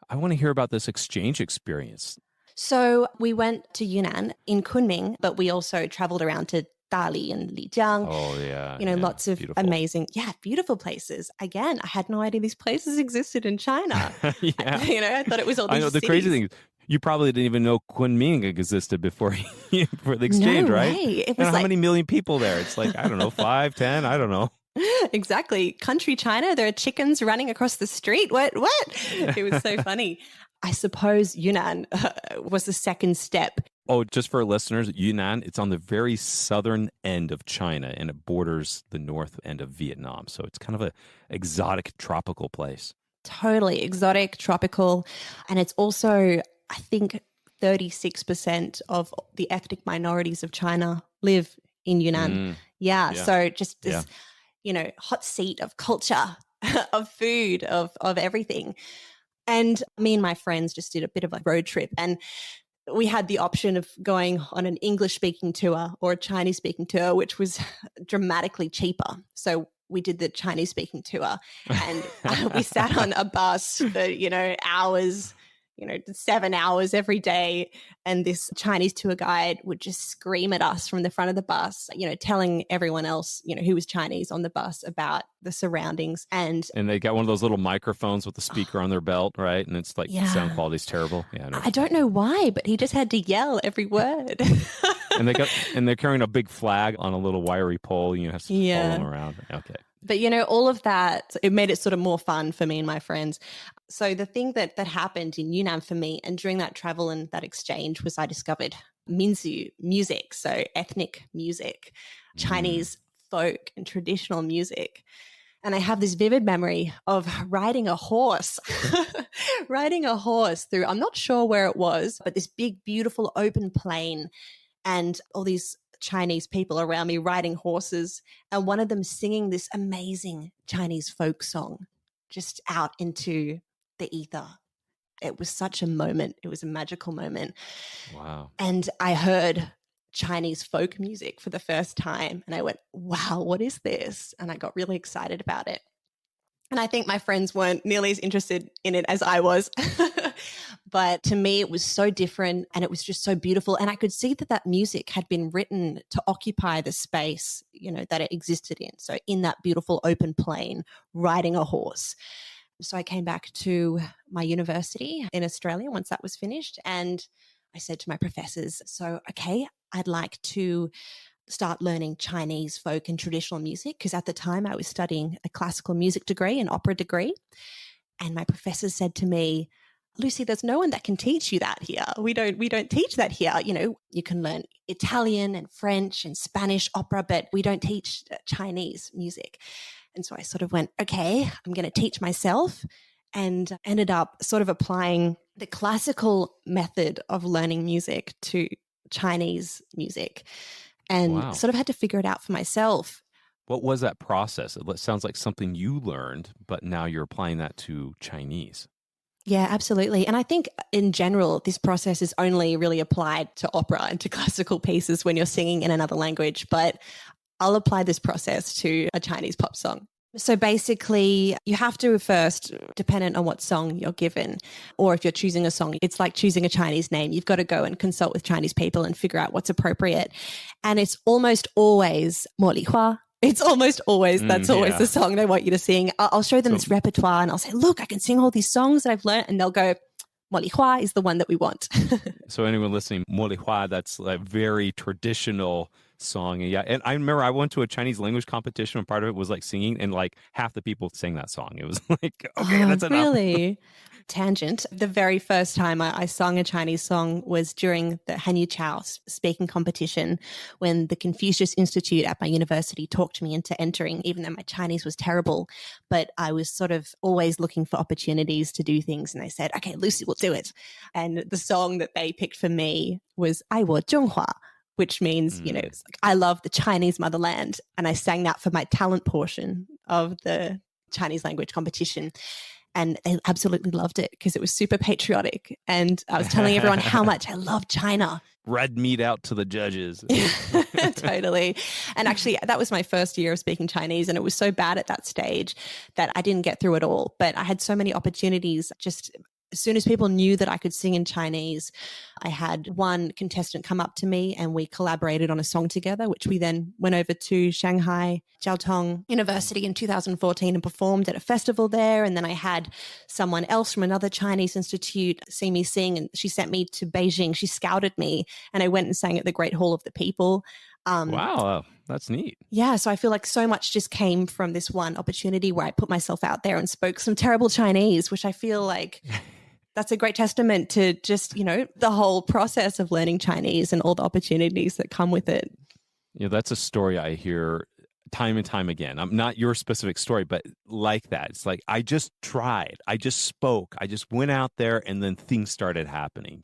I want to hear about this exchange experience. So we went to Yunnan in Kunming, but we also traveled around to Dali and Lijiang. Oh, yeah. You know, lots of beautiful. amazing, beautiful places. Again, I had no idea these places existed in China. Yeah. I thought it was all these I know the cities. crazy thing is, you probably didn't even know Kunming existed before for the exchange, No right? way. It was how many million people there? It's like, I don't know, 5, 10, I don't know. Exactly. Country China, there are chickens running across the street. What? It was so funny. I suppose Yunnan was the second step Oh, just for listeners, Yunnan, it's on the very southern end of China and it borders the north end of Vietnam. So it's kind of a exotic tropical place. Totally exotic, tropical. And it's also, I think, 36% of the ethnic minorities of China live in Yunnan. Yeah. So just this, hot seat of culture, of food, of everything. And me and my friends just did a bit of a road trip, and we had the option of going on an English speaking tour or a Chinese speaking tour, which was dramatically cheaper. So we did the Chinese speaking tour, and we sat on a bus for, hours, 7 hours every day. And this Chinese tour guide would just scream at us from the front of the bus, telling everyone else, who was Chinese on the bus about the surroundings. And they got one of those little microphones with the speaker on their belt, right? And it's like the sound quality's terrible. Yeah, I don't know why, but he just had to yell every word. and they're carrying a big flag on a little wiry pole. You have to follow them around. Okay. But, all of that, it made it sort of more fun for me and my friends. So the thing that happened in Yunnan for me, and during that travel and that exchange, was I discovered Minzu music, so ethnic music, Chinese folk and traditional music. And I have this vivid memory of riding a horse through, I'm not sure where it was, but this big, beautiful open plain, and all these Chinese people around me riding horses, and one of them singing this amazing Chinese folk song just out into the ether. It was such a moment. It was a magical moment. Wow. And I heard Chinese folk music for the first time, and I went, wow, what is this? And I got really excited about it. And I think my friends weren't nearly as interested in it as I was. But to me, it was so different, and it was just so beautiful. And I could see that music had been written to occupy the space, that it existed in. So in that beautiful open plain, riding a horse. So I came back to my university in Australia once that was finished. And I said to my professors, okay, I'd like to start learning Chinese folk and traditional music, because at the time I was studying a classical music degree, an opera degree. And my professor said to me, Lucy, there's no one that can teach you that here. We don't teach that here. You can learn Italian and French and Spanish opera, but we don't teach Chinese music. And so I sort of went, okay, I'm going to teach myself, and ended up sort of applying the classical method of learning music to Chinese music, and sort of had to figure it out for myself. What was that process? It sounds like something you learned, but now you're applying that to Chinese. Yeah, absolutely. And I think in general, this process is only really applied to opera and to classical pieces when you're singing in another language, but I'll apply this process to a Chinese pop song. So basically, you have to first, dependent on what song you're given, or if you're choosing a song, it's like choosing a Chinese name. You've got to go and consult with Chinese people and figure out what's appropriate. And it's almost always Mo Li Hua. It's almost always, that's always the song they want you to sing. I'll show them this repertoire, and I'll say, look, I can sing all these songs that I've learned. And they'll go, Mo Li Hua is the one that we want. So anyone listening, Mo Li Hua, that's a very traditional song. And I remember I went to a Chinese language competition, and part of it was like singing, and like half the people sang that song. It was like, okay, that's enough. Really? Tangent. The very first time I sung a Chinese song was during the Han Yu Chao speaking competition, when the Confucius Institute at my university talked me into entering, even though my Chinese was terrible. But I was sort of always looking for opportunities to do things. And they said, okay, Lucy, we'll do it. And the song that they picked for me was 爱我中华, which means, it's like, I love the Chinese motherland. And I sang that for my talent portion of the Chinese language competition. And they absolutely loved it because it was super patriotic. And I was telling everyone how much I love China. Red meat out to the judges. Totally. And actually, that was my first year of speaking Chinese. And it was so bad at that stage that I didn't get through it all. But I had so many opportunities. Just as soon as people knew that I could sing in Chinese, I had one contestant come up to me and we collaborated on a song together, which we then went over to Shanghai Jiao Tong University in 2014 and performed at a festival there. And then I had someone else from another Chinese institute see me sing, and she sent me to Beijing. She scouted me, and I went and sang at the Great Hall of the People. Wow, that's neat. Yeah, so I feel like so much just came from this one opportunity where I put myself out there and spoke some terrible Chinese, which I feel like That's a great testament to just, the whole process of learning Chinese and all the opportunities that come with it. That's a story I hear time and time again. I'm not your specific story, but like that. It's like, I just tried. I just spoke. I just went out there and then things started happening.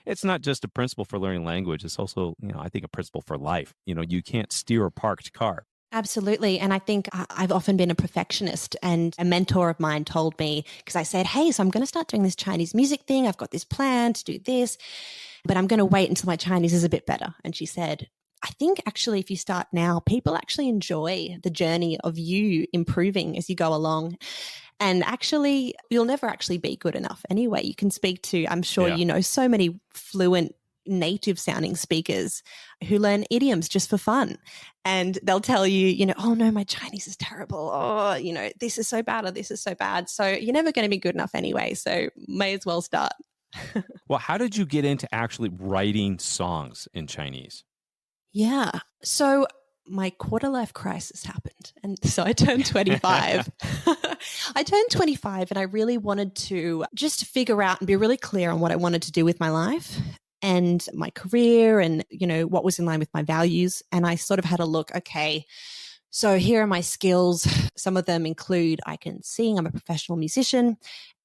It's not just a principle for learning language. It's also, I think a principle for life. You can't steer a parked car. Absolutely. And I think I've often been a perfectionist, and a mentor of mine told me, because I said, hey, so I'm going to start doing this Chinese music thing. I've got this plan to do this, but I'm going to wait until my Chinese is a bit better. And she said, I think actually if you start now, people actually enjoy the journey of you improving as you go along. And actually, you'll never actually be good enough anyway. You can speak to, I'm sure so many fluent native sounding speakers who learn idioms just for fun. And they'll tell you, oh no, my Chinese is terrible. Oh, this is so bad or this is so bad. So you're never going to be good enough anyway. So may as well start. Well, how did you get into actually writing songs in Chinese? Yeah. So my quarter life crisis happened. And so I turned 25. I turned 25 and I really wanted to just figure out and be really clear on what I wanted to do with my life and my career and, what was in line with my values. And I sort of had a look, okay, so here are my skills. Some of them include I can sing, I'm a professional musician,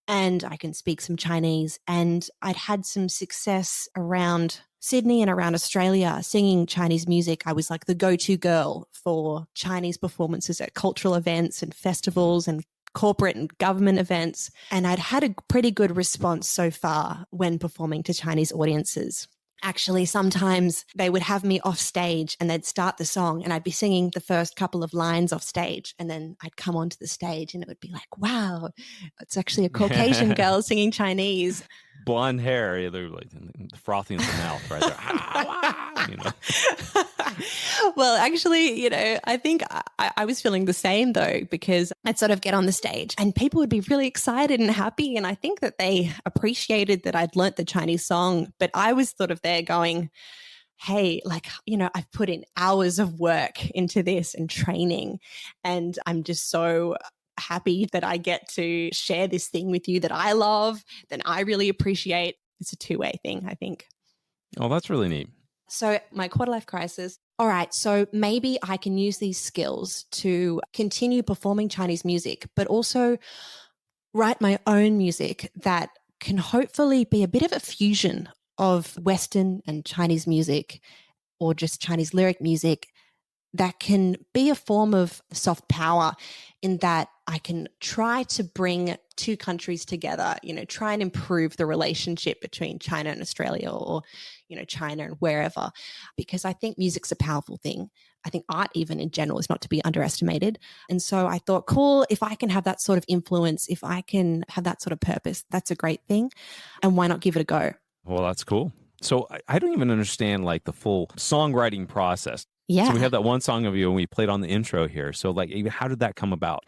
and I can speak some Chinese. And I'd had some success around Sydney and around Australia singing Chinese music. I was like the go-to girl for Chinese performances at cultural events and festivals and corporate and government events. And I'd had a pretty good response so far when performing to Chinese audiences. Actually, sometimes they would have me off stage and they'd start the song and I'd be singing the first couple of lines off stage, and then I'd come onto the stage and it would be like, wow, it's actually a Caucasian girl singing Chinese. Blonde hair, like frothing in the mouth right there. Well, actually, I think I was feeling the same though, because I'd sort of get on the stage and people would be really excited and happy. And I think that they appreciated that I'd learnt the Chinese song, but I was sort of there going, hey, I've put in hours of work into this and training, and I'm just so happy that I get to share this thing with you that I love, that I really appreciate. It's a two-way thing, I think. Oh, that's really neat. So my quarter life crisis, all right, so maybe I can use these skills to continue performing Chinese music, but also write my own music that can hopefully be a bit of a fusion of Western and Chinese music, or just Chinese lyric music, that can be a form of soft power, in that I can try to bring two countries together, try and improve the relationship between China and Australia, or, China and wherever, because I think music's a powerful thing. I think art, even in general, is not to be underestimated. And so I thought, cool, if I can have that sort of influence, if I can have that sort of purpose, that's a great thing. And why not give it a go? Well, that's cool. So I don't even understand the full songwriting process. Yeah. So we have that one song of you and we played on the intro here. So how did that come about?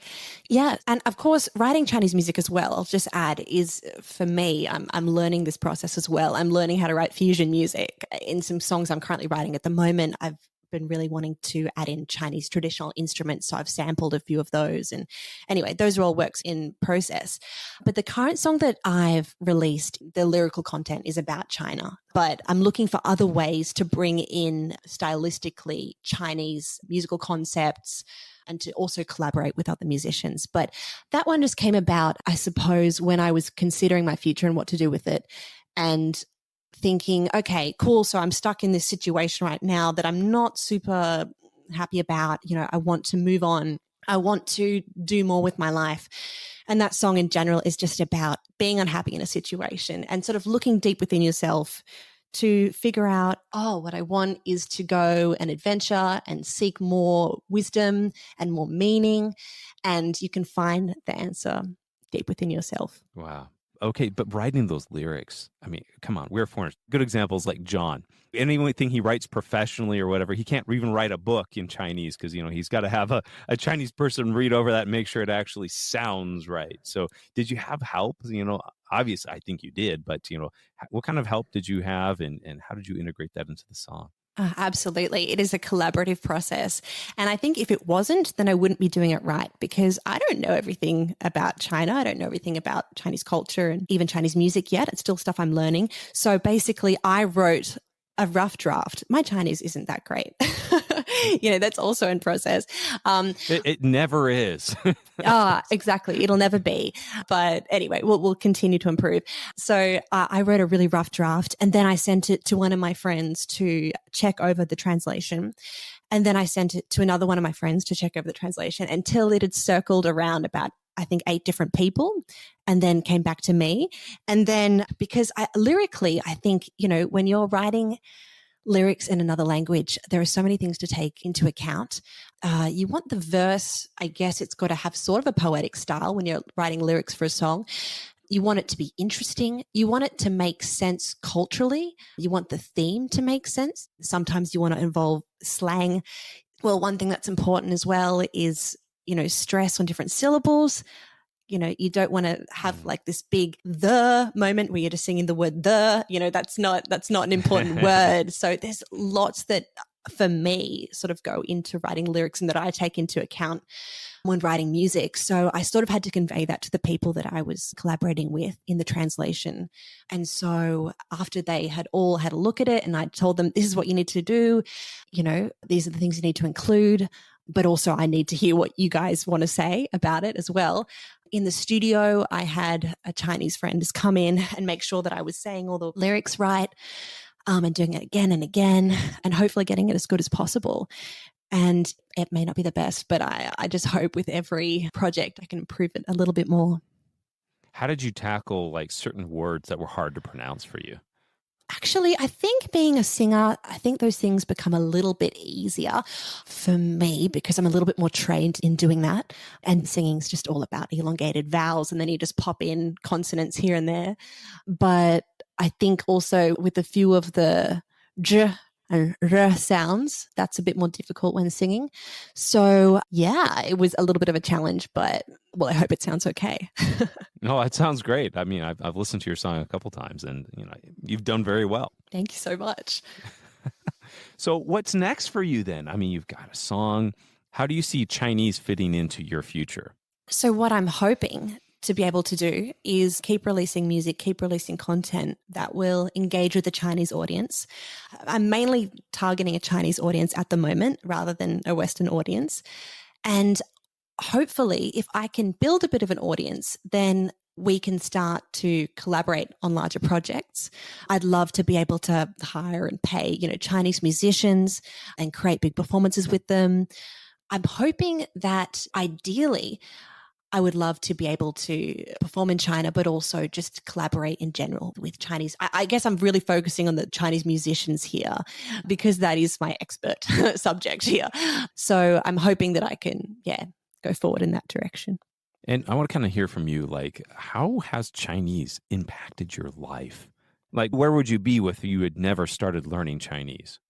Yeah. And of course, writing Chinese music as well, I'll just add, is for me, I'm learning this process as well. I'm learning how to write fusion music in some songs I'm currently writing at the moment. I've been really wanting to add in Chinese traditional instruments. So I've sampled a few of those. And anyway, those are all works in process. But the current song that I've released, the lyrical content is about China, but I'm looking for other ways to bring in stylistically Chinese musical concepts and to also collaborate with other musicians. But that one just came about, I suppose, when I was considering my future and what to do with it, and thinking, okay, cool. So I'm stuck in this situation right now that I'm not super happy about. I want to move on. I want to do more with my life. And that song in general is just about being unhappy in a situation and sort of looking deep within yourself to figure out, what I want is to go and adventure and seek more wisdom and more meaning. And you can find the answer deep within yourself. Wow. Okay, but writing those lyrics, I mean, come on, we're foreigners. Good examples like John. Anything he writes professionally or whatever, he can't even write a book in Chinese because, he's got to have a Chinese person read over that and make sure it actually sounds right. So did you have help? Obviously, I think you did, but, what kind of help did you have and how did you integrate that into the song? Absolutely. It is a collaborative process. And I think if it wasn't, then I wouldn't be doing it right because I don't know everything about China. I don't know everything about Chinese culture and even Chinese music yet. It's still stuff I'm learning. So basically, I wrote a rough draft. My Chinese isn't that great. That's also in process. It never is. Exactly. It'll never be. But anyway, we'll continue to improve. So I wrote a really rough draft and then I sent it to one of my friends to check over the translation. And then I sent it to another one of my friends to check over the translation until it had circled around about, I think, 8 different people and then came back to me. And then because lyrically, I think, when you're writing lyrics in another language, there are so many things to take into account. You want the verse, I guess it's got to have sort of a poetic style when you're writing lyrics for a song. You want it to be interesting. You want it to make sense culturally. You want the theme to make sense. Sometimes you want to involve slang. Well, one thing that's important as well is, stress on different syllables. You don't want to have like this big the moment where you're just singing the word the, that's not an important word. So there's lots that for me sort of go into writing lyrics and that I take into account when writing music. So I sort of had to convey that to the people that I was collaborating with in the translation. And so after they had all had a look at it and I told them, this is what you need to do, these are the things you need to include, but also I need to hear what you guys want to say about it as well. In the studio, I had a Chinese friend just come in and make sure that I was saying all the lyrics right, and doing it again and again, and hopefully getting it as good as possible. And it may not be the best, but I just hope with every project I can improve it a little bit more. How did you tackle like certain words that were hard to pronounce for you? Actually, I think being a singer, I think those things become a little bit easier for me because I'm a little bit more trained in doing that. And singing is just all about elongated vowels and then you just pop in consonants here and there. But I think also with a few of the j and r sounds, that's a bit more difficult when singing. So yeah, it was a little bit of a challenge, but I hope it sounds okay. No, it sounds great. I mean, I've listened to your song a couple times and, you've done very well. Thank you so much. So what's next for you then? I mean, you've got a song. How do you see Chinese fitting into your future? So what I'm hoping to be able to do is keep releasing music, keep releasing content that will engage with the Chinese audience. I'm mainly targeting a Chinese audience at the moment rather than a Western audience. And hopefully, if I can build a bit of an audience, then we can start to collaborate on larger projects. I'd love to be able to hire and pay, Chinese musicians and create big performances with them. I'm hoping that ideally, I would love to be able to perform in China, but also just collaborate in general with Chinese. I guess I'm really focusing on the Chinese musicians here because that is my expert subject here. So I'm hoping that I can, go forward in that direction. And I want to kind of hear from you, like, how has Chinese impacted your life? Like, where would you be if you had never started learning Chinese?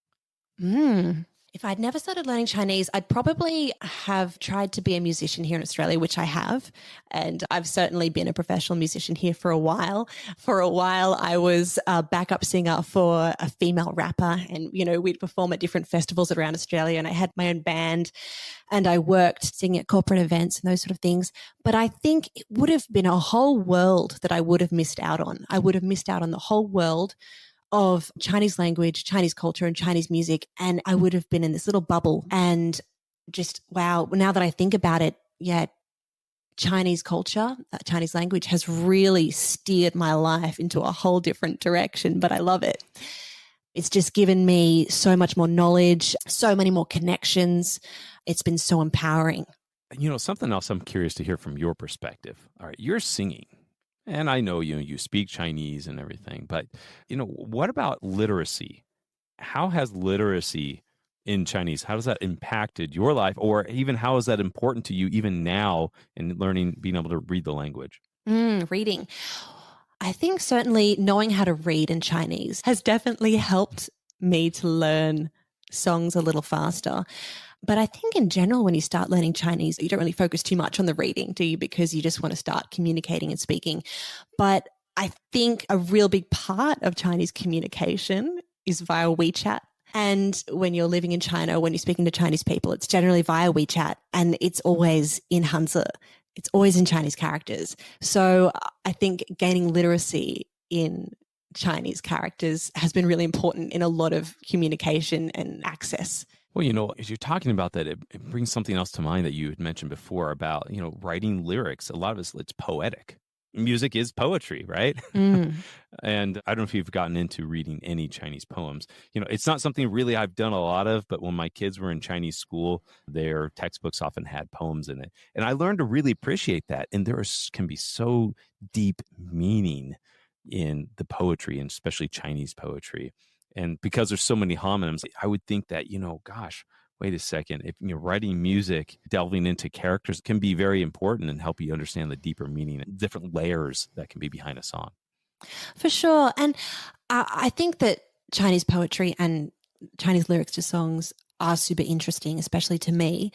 If I'd never started learning Chinese, I'd probably have tried to be a musician here in Australia, which I have. And I've certainly been a professional musician here for a while. For a while, I was a backup singer for a female rapper. And, we'd perform at different festivals around Australia. And I had my own band and I worked singing at corporate events and those sort of things. But I think it would have been a whole world that I would have missed out on. I would have missed out on the whole world of Chinese language, Chinese culture, and Chinese music. And I would have been in this little bubble. And just, wow, now that I think about it, Chinese culture, Chinese language has really steered my life into a whole different direction, but I love it. It's just given me so much more knowledge, so many more connections. It's been so empowering. Something else I'm curious to hear from your perspective. All right, you're singing. And I know you speak Chinese and everything, but what about literacy? How has literacy in Chinese, how has that impacted your life, or even how is that important to you even now in learning, being able to read the language? Reading. I think certainly knowing how to read in Chinese has definitely helped me to learn songs a little faster. But I think in general, when you start learning Chinese, you don't really focus too much on the reading, do you? Because you just want to start communicating and speaking. But I think a real big part of Chinese communication is via WeChat. And when you're living in China, when you're speaking to Chinese people, it's generally via WeChat and it's always in Hanzi. It's always in Chinese characters. So I think gaining literacy in Chinese characters has been really important in a lot of communication and access. Well, as you're talking about that, it brings something else to mind that you had mentioned before about, writing lyrics. A lot of it's poetic. Music is poetry, right? And I don't know if you've gotten into reading any Chinese poems. It's not something really I've done a lot of, but when my kids were in Chinese school, their textbooks often had poems in it. And I learned to really appreciate that. And can be so deep meaning in the poetry, and especially Chinese poetry. And because there's so many homonyms, I would think that, gosh, wait a second. If you're writing music, delving into characters can be very important and help you understand the deeper meaning and different layers that can be behind a song. For sure. And I think that Chinese poetry and Chinese lyrics to songs are super interesting, especially to me.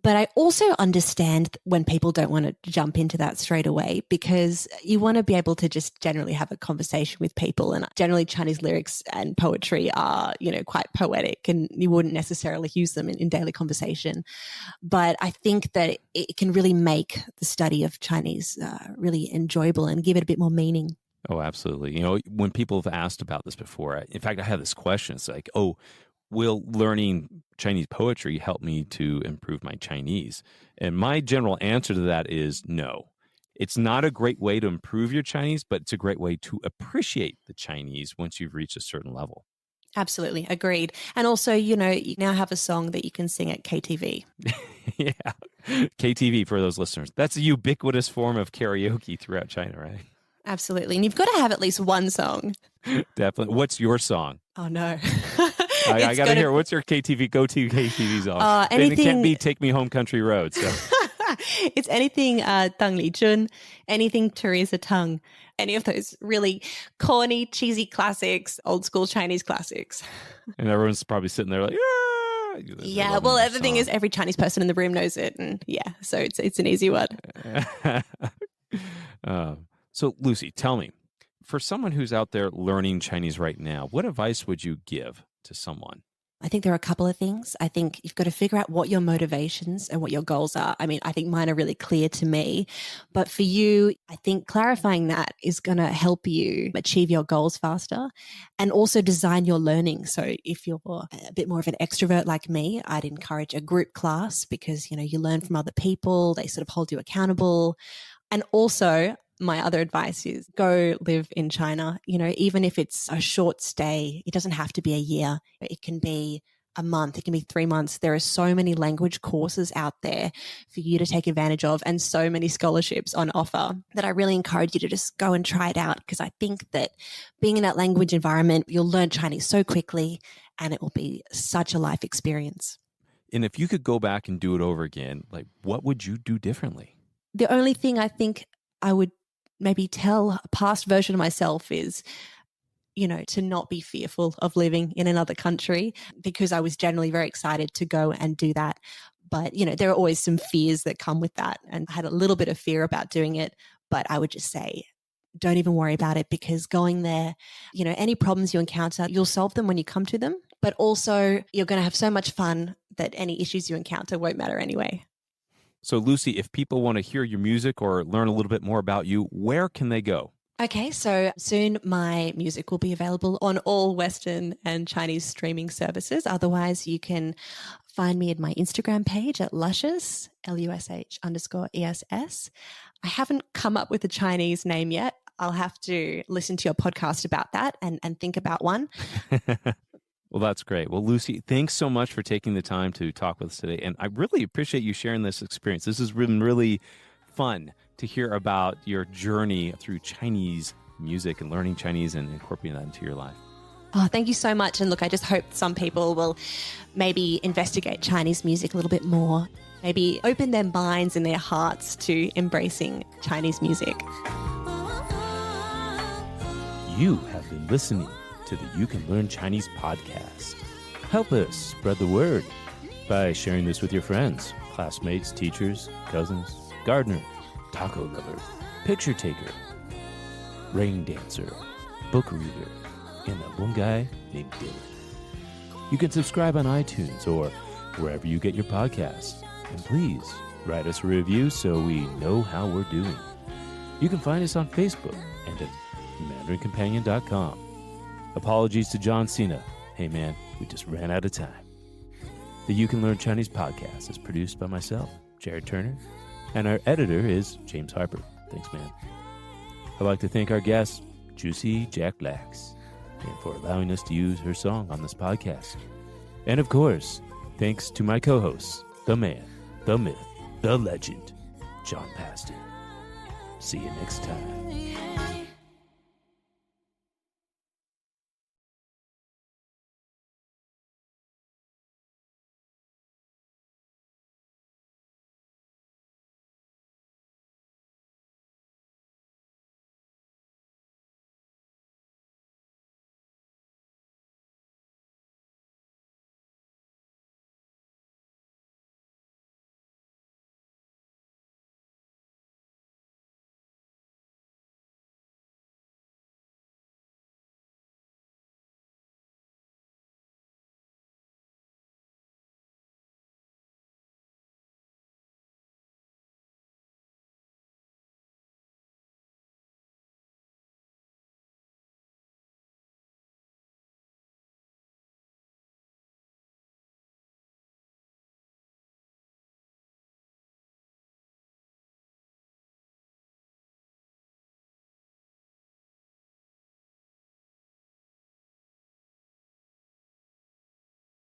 But I also understand when people don't want to jump into that straight away, because you want to be able to just generally have a conversation with people. And generally Chinese lyrics and poetry are, quite poetic, and you wouldn't necessarily use them in daily conversation. But I think that it can really make the study of Chinese really enjoyable and give it a bit more meaning. Oh, absolutely. When people have asked about this before, in fact, I had this question. It's like, will learning Chinese poetry help me to improve my Chinese? And my general answer to that is no. It's not a great way to improve your Chinese, but it's a great way to appreciate the Chinese once you've reached a certain level. Absolutely. Agreed. And also, you now have a song that you can sing at KTV. Yeah. KTV, for those listeners, that's a ubiquitous form of karaoke throughout China, right? Absolutely. And you've got to have at least one song. Definitely. What's your song? Oh, no. I got to hear, what's your go-to KTV song? Anything, it can't be Take Me Home Country Road. So. It's anything Deng Li Jun, anything Teresa Teng, any of those really corny, cheesy classics, old school Chinese classics. And everyone's probably sitting there like, yeah. Yeah, well, the thing is, every Chinese person in the room knows it. And yeah, so it's an easy one. So, Lucy, tell me, for someone who's out there learning Chinese right now, what advice would you give to someone? I think there are a couple of things. I think you've got to figure out what your motivations and what your goals are. I mean, I think mine are really clear to me. But for you, I think clarifying that is going to help you achieve your goals faster and also design your learning. So if you're a bit more of an extrovert like me, I'd encourage a group class because, you learn from other people. They sort of hold you accountable. And also, my other advice is go live in China. Even if it's a short stay, it doesn't have to be a year. It can be a month. It can be 3 months. There are so many language courses out there for you to take advantage of and so many scholarships on offer that I really encourage you to just go and try it out, because I think that being in that language environment, you'll learn Chinese so quickly and it will be such a life experience. And if you could go back and do it over again, what would you do differently? The only thing I think I would maybe tell a past version of myself is, to not be fearful of living in another country, because I was generally very excited to go and do that. But, there are always some fears that come with that. And I had a little bit of fear about doing it, but I would just say, don't even worry about it, because going there, any problems you encounter, you'll solve them when you come to them. But also you're going to have so much fun that any issues you encounter won't matter anyway. So, Lucy, if people want to hear your music or learn a little bit more about you, where can they go? Okay, so soon my music will be available on all Western and Chinese streaming services. Otherwise, you can find me at my Instagram page at Luscious, LUSH_ESS. I haven't come up with a Chinese name yet. I'll have to listen to your podcast about that and think about one. Well, that's great. Well, Lucy, thanks so much for taking the time to talk with us today. And I really appreciate you sharing this experience. This has been really fun to hear about your journey through Chinese music and learning Chinese and incorporating that into your life. Oh, thank you so much. And look, I just hope some people will maybe investigate Chinese music a little bit more, maybe open their minds and their hearts to embracing Chinese music. You have been listening to the You Can Learn Chinese podcast. Help us spread the word by sharing this with your friends, classmates, teachers, cousins, gardener, taco lover, picture taker, rain dancer, book reader, and a one guy named Dylan. You can subscribe on iTunes or wherever you get your podcasts. And please write us a review so we know how we're doing. You can find us on Facebook and at MandarinCompanion.com. Apologies to John Cena. Hey man, we just ran out of time. The You Can Learn Chinese podcast is produced by myself, Jared Turner, and our editor is James Harper. Thanks, man. I'd like to thank our guest, Lucy Jak-Lax, and for allowing us to use her song on this podcast. And of course, thanks to my co-hosts, the man, the myth, the legend, John Paston. See you next time.